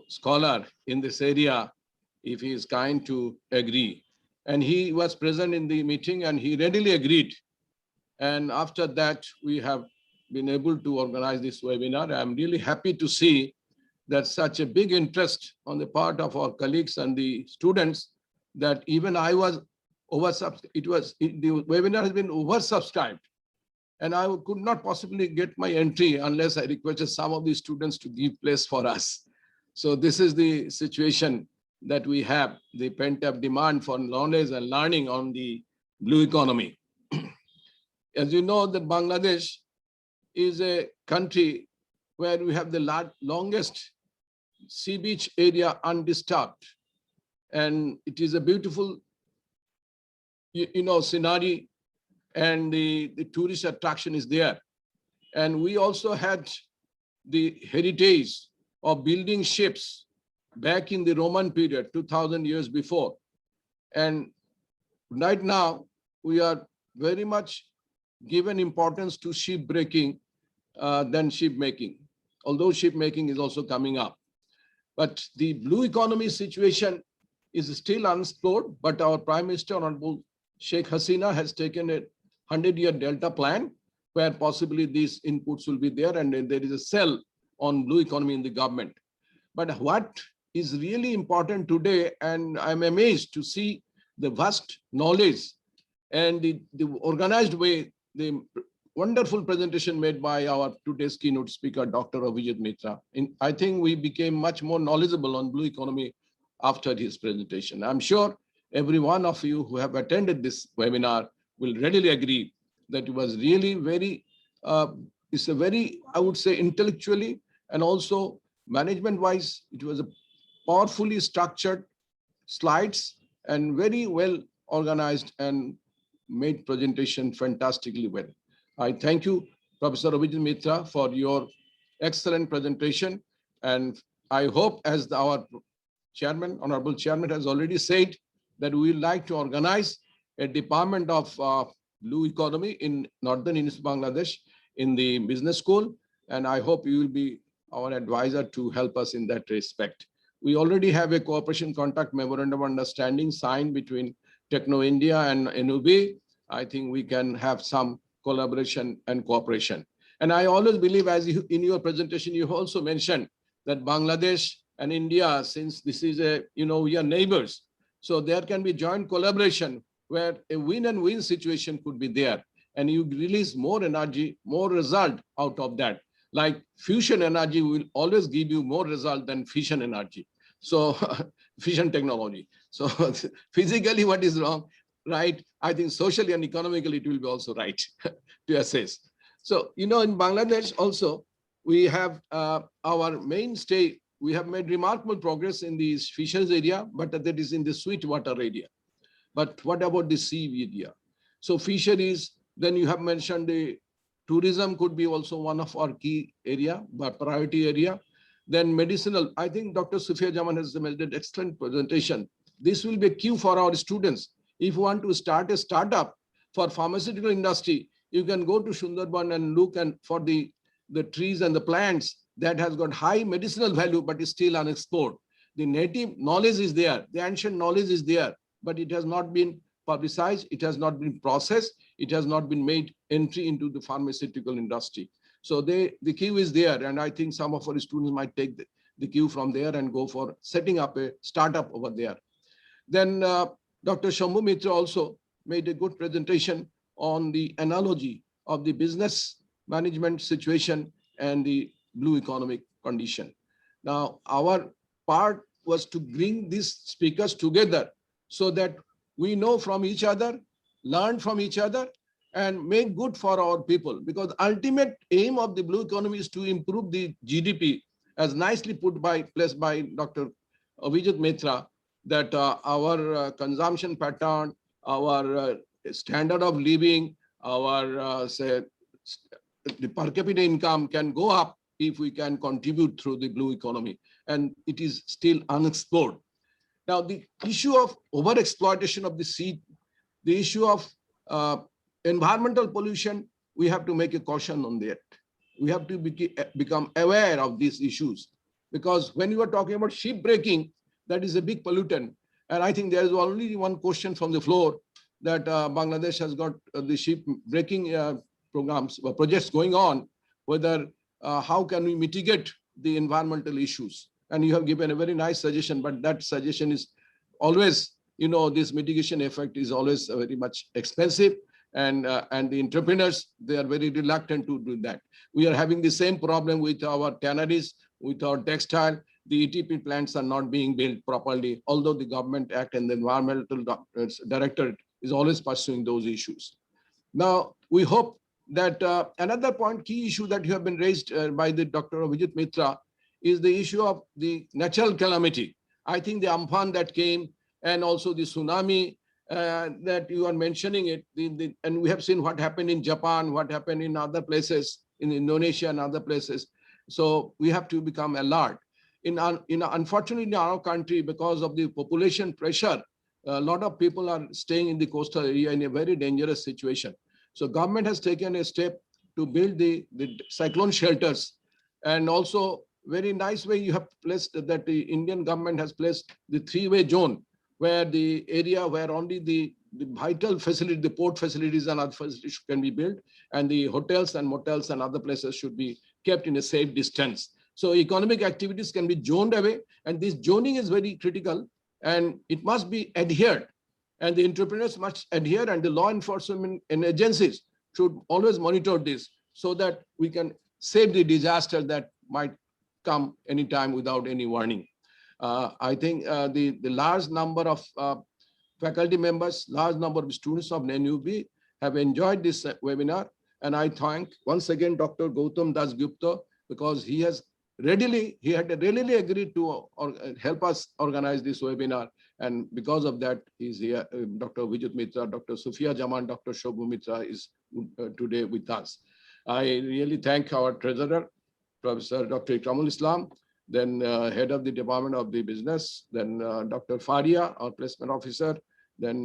Speaker 11: scholar in this area, if he is kind to agree. And he was present in the meeting and he readily agreed. And after that, we have been able to organize this webinar. I'm really happy to see that such a big interest on the part of our colleagues and the students that even I was oversubscribed. The webinar has been oversubscribed. And I could not possibly get my entry unless I requested some of the students to give place for us. So this is the situation that we have, the pent-up demand for knowledge and learning on the blue economy. As you know, that Bangladesh is a country where we have the longest sea beach area undisturbed. And it is a beautiful, scenario, and the tourist attraction is there. And we also had the heritage of building ships back in the Roman period, 2000 years before. And right now, we are very much given importance to ship breaking than ship making, although ship making is also coming up. But the blue economy situation is still unexplored, but our Prime Minister, Honorable Sheikh Hasina, has taken a 100-year Delta plan where possibly these inputs will be there, and there is a cell on blue economy in the government. But what is really important today, and I'm amazed to see the vast knowledge and the organized way, the wonderful presentation made by our today's keynote speaker, Dr. Abhijit Mitra. I think we became much more knowledgeable on blue economy after his presentation. I'm sure every one of you who have attended this webinar will readily agree that it was really very, it's a very, I would say, intellectually and also management-wise, it was a powerfully structured slides and very well organized and made presentation fantastically well. I thank you, Professor Abhijit Mitra, for your excellent presentation. And I hope, as our chairman, honorable chairman, has already said, that we would like to organize a department of blue economy in Northern East Bangladesh in the business school. And I hope you will be our advisor to help us in that respect. We already have a cooperation contract memorandum of understanding signed between Techno India and NUB, I think we can have some collaboration and cooperation. And I always believe, as you, in your presentation, you also mentioned that Bangladesh and India, since this is a, we are neighbors, so there can be joint collaboration where a win and win situation could be there. And you release more energy, more result out of that. Like fusion energy will always give you more result than fission energy. So fission technology. So physically what is wrong, right? I think socially and economically it will be also right to assess. So, in Bangladesh also, we have our mainstay, we have made remarkable progress in the fisheries area, but that is in the sweet water area. But what about the sea area? So fisheries, then you have mentioned the tourism could be also one of our key area, but priority area. Then medicinal, I think Dr. Sufia Jaman has made an excellent presentation. This will be a cue for our students. If you want to start a startup for pharmaceutical industry, you can go to Sundarban and look and for the trees and the plants that has got high medicinal value, but is still unexplored. The native knowledge is there, the ancient knowledge is there, but it has not been publicized, it has not been processed, it has not been made entry into the pharmaceutical industry. So the queue is there, and I think some of our students might take the queue from there and go for setting up a startup over there. Then Dr. Shambhu Mitra also made a good presentation on the analogy of the business management situation and the blue economic condition. Now, our part was to bring these speakers together so that we know from each other, learn from each other, and make good for our people. Because ultimate aim of the blue economy is to improve the GDP, as nicely placed by Dr. Abhijit Mitra, that our consumption pattern, our standard of living, our the per capita income can go up if we can contribute through the blue economy, and it is still unexplored. Now, the issue of overexploitation of the sea, the issue of environmental pollution, we have to make a caution on that. We have to become aware of these issues, because when you are talking about ship breaking, that is a big pollutant. And I think there is only one question from the floor that Bangladesh has got the ship breaking programs or projects going on, whether how can we mitigate the environmental issues. And you have given a very nice suggestion, but that suggestion is always, this mitigation effect is always very much expensive, and the entrepreneurs, they are very reluctant to do that. We are having the same problem with our tanneries, with our textile. The ETP plants are not being built properly, although the Government Act and the Environmental Directorate is always pursuing those issues. Now, we hope that another key issue that you have been raised by the Dr. Abhijit Mitra is the issue of the natural calamity. I think the Amphan that came, and also the tsunami that you are mentioning it, and we have seen what happened in Japan, what happened in other places, in Indonesia and other places. So we have to become alert. Unfortunately, in our country, because of the population pressure, a lot of people are staying in the coastal area in a very dangerous situation. So government has taken a step to build the cyclone shelters, and also very nice way you have placed that the Indian government has placed the three-way zone, where the area where only the vital facility, the port facilities and other facilities can be built, and the hotels and motels and other places should be kept in a safe distance. So economic activities can be zoned away, and this zoning is very critical, and it must be adhered, and the entrepreneurs must adhere, and the law enforcement and agencies should always monitor this so that we can save the disaster that might come anytime without any warning. I think the large number of faculty members, large number of students of NUB have enjoyed this webinar, and I thank once again Dr. Gautam Das Gupta, because he had readily agreed to help us organize this webinar, and because of that he's here. Dr. Vijit Mitra, Dr. Sufia Jaman, Dr. Shobhu Mitra is today with us. I really thank our treasurer, Professor Dr. Ikramul Islam, then head of the Department of the Business, then Dr. Faria, our placement officer, then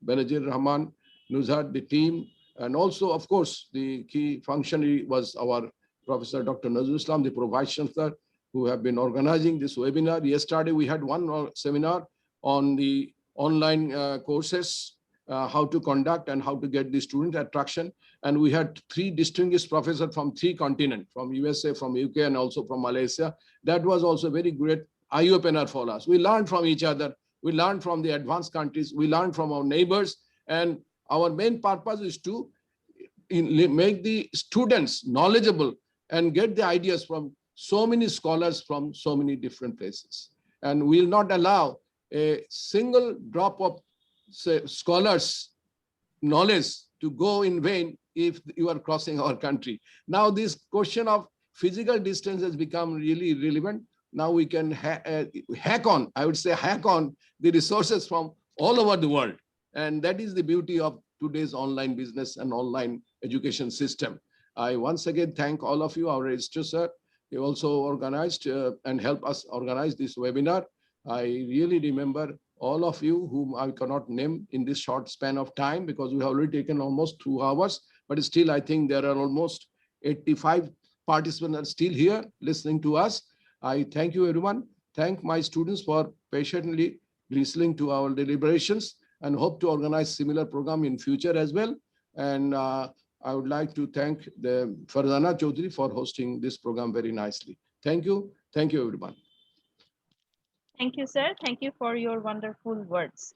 Speaker 11: Benazir Rahman, Nuzhat, the team, and also, of course, the key functionary was our Professor Dr. Nazrul Islam, the Vice Chancellor, who have been organizing this webinar. Yesterday, we had one seminar on the online courses, how to conduct and how to get the student attraction. And we had 3 distinguished professors from 3 continents, from USA, from UK, and also from Malaysia. That was also very great eye-opener for us. We learned from each other. We learned from the advanced countries. We learned from our neighbors. And our main purpose is to make the students knowledgeable and get the ideas from so many scholars from so many different places. And we'll not allow a single drop of scholars' knowledge to go in vain if you are crossing our country. Now this question of physical distance has become really relevant. Now we can hack on the resources from all over the world. And that is the beauty of today's online business and online education system. I once again thank all of you, our registrar sir. He also organized and helped us organize this webinar. I really remember all of you whom I cannot name in this short span of time because we have already taken almost 2 hours, but still I think there are almost 85 participants are still here listening to us. I thank you everyone. Thank my students for patiently listening to our deliberations and hope to organize similar program in future as well. And I would like to thank the Farzana Chaudhary for hosting this program very nicely. Thank you. Thank you, everyone.
Speaker 2: Thank you, sir. Thank you for your wonderful words.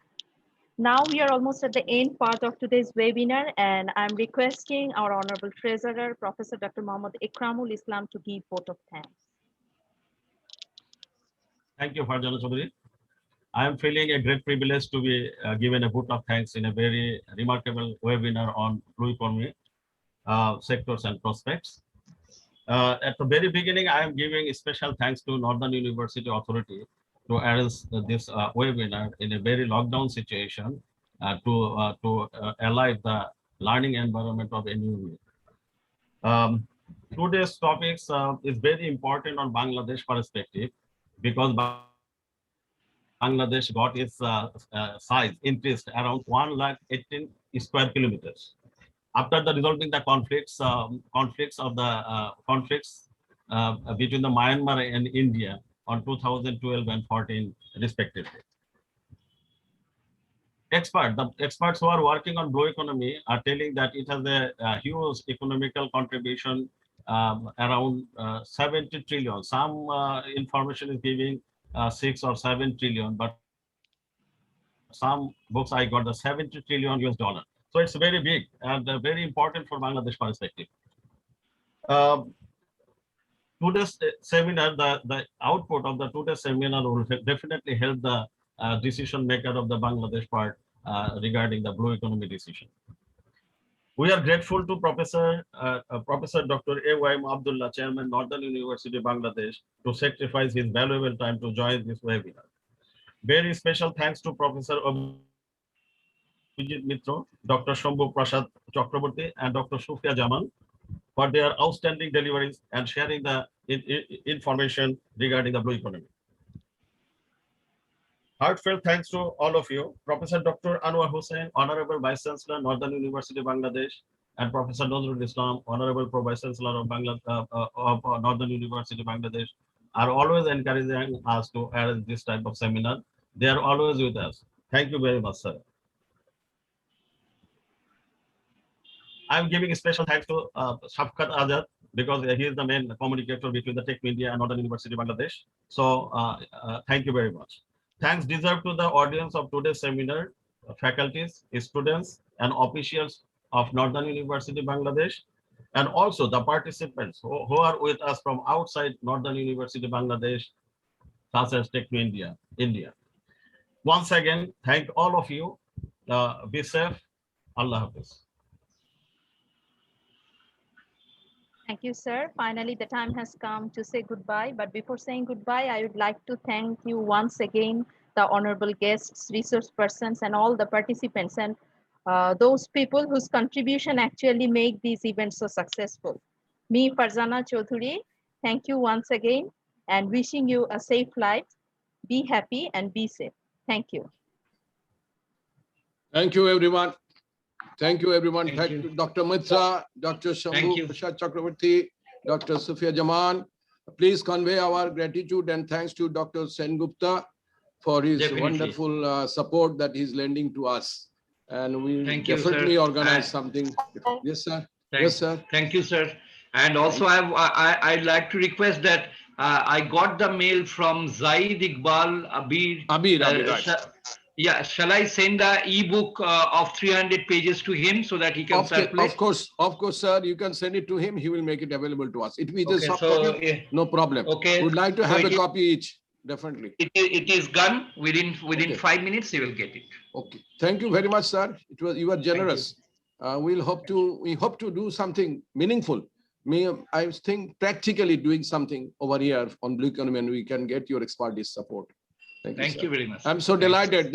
Speaker 2: Now we are almost at the end part of today's webinar, and I'm requesting our Honorable Treasurer, Professor Dr. Mohammad Ikramul Islam, to give vote of thanks.
Speaker 5: Thank you, Farzana Chaudhary. I am feeling a great privilege to be given a vote of thanks in a very remarkable webinar on blue economy sectors and prospects. At the very beginning, I am giving special thanks to Northern University Authority to arrange this webinar in a very lockdown situation to align the learning environment of NUE. Today's topics is very important on Bangladesh perspective because Bangladesh got its size increased around 118 square kilometers. After the resolving the conflicts between the Myanmar and India on 2012 and 14 respectively. The experts who are working on blue economy are telling that it has a huge economical contribution around 70 trillion. Some information is giving 6 or 7 trillion, but some books I got the 70 trillion US dollar. So it's very big and very important for Bangladesh perspective. Today's seminar, the output of the today's seminar will definitely help the decision maker of the Bangladesh part regarding the blue economy decision. We are grateful to Professor Dr. A.Y.M. Abdullah, Chairman, Northern University, Bangladesh, to sacrifice his valuable time to join this webinar. Very special thanks to Professor Abhijit Mitra, Dr. Shambhu Prasad Chakraborty, and Dr. Sufia Jamal for their outstanding deliveries and sharing the information regarding the blue economy. Heartfelt thanks to all of you. Professor Dr. Anwar Hussain, Honorable Vice Chancellor, Northern University, Bangladesh, and Professor Nazrul Islam, Honorable Pro Vice Chancellor of Northern University, Bangladesh, are always encouraging us to arrange this type of seminar. They are always with us. Thank you very much, sir. I'm giving special thanks to Shafkat Azad because he is the main communicator between the Tech Media and Northern University, Bangladesh. So thank you very much. Thanks deserved to the audience of today's seminar, faculties, students, and officials of Northern University, Bangladesh, and also the participants who are with us from outside Northern University, Bangladesh, such as Tech India. Once again, thank all of you. Be safe. Allah Hafiz.
Speaker 2: Thank you, sir. Finally, the time has come to say goodbye. But before saying goodbye, I would like to thank you once again, the honorable guests, resource persons, and all the participants, and those people whose contribution actually make these events so successful. Me, Farzana Chaudhary, thank you once again, and wishing you a safe flight. Be happy and be safe. Thank you.
Speaker 11: Thank you, everyone. Thank you, everyone. Thank you, Dr. Mitra, Dr. Shambhu Prasad Chakraborty, Dr. Sufia Jaman. Please convey our gratitude and thanks to Dr. Sen Gupta for his
Speaker 4: Definitely.
Speaker 11: wonderful support that he's lending to us. And we
Speaker 4: Thank you,
Speaker 11: definitely
Speaker 4: sir.
Speaker 11: organize something. Yes, sir. Yes, sir.
Speaker 4: Thank you, sir. And also, I'd like to request that I got the mail from Zaid Iqbal Abir.
Speaker 11: Right.
Speaker 4: Yeah, shall I send the ebook of 300 pages to him so that he can circulate?
Speaker 11: Of course, sir. You can send it to him. He will make it available to us. It will be the soft
Speaker 4: so,
Speaker 11: copy. No problem.
Speaker 4: Okay.
Speaker 11: We'd like to
Speaker 4: So
Speaker 11: have a
Speaker 4: it is-
Speaker 11: copy each. Definitely.
Speaker 4: It is done within
Speaker 11: Okay.
Speaker 4: 5 minutes. He will get it.
Speaker 11: Okay. Thank you very much, sir. You were generous. We hope to do something meaningful. I think practically doing something over here on blue economy, and we can get your expertise support. Thank you,
Speaker 4: Thank
Speaker 11: sir.
Speaker 4: you very much.
Speaker 11: I'm so delighted that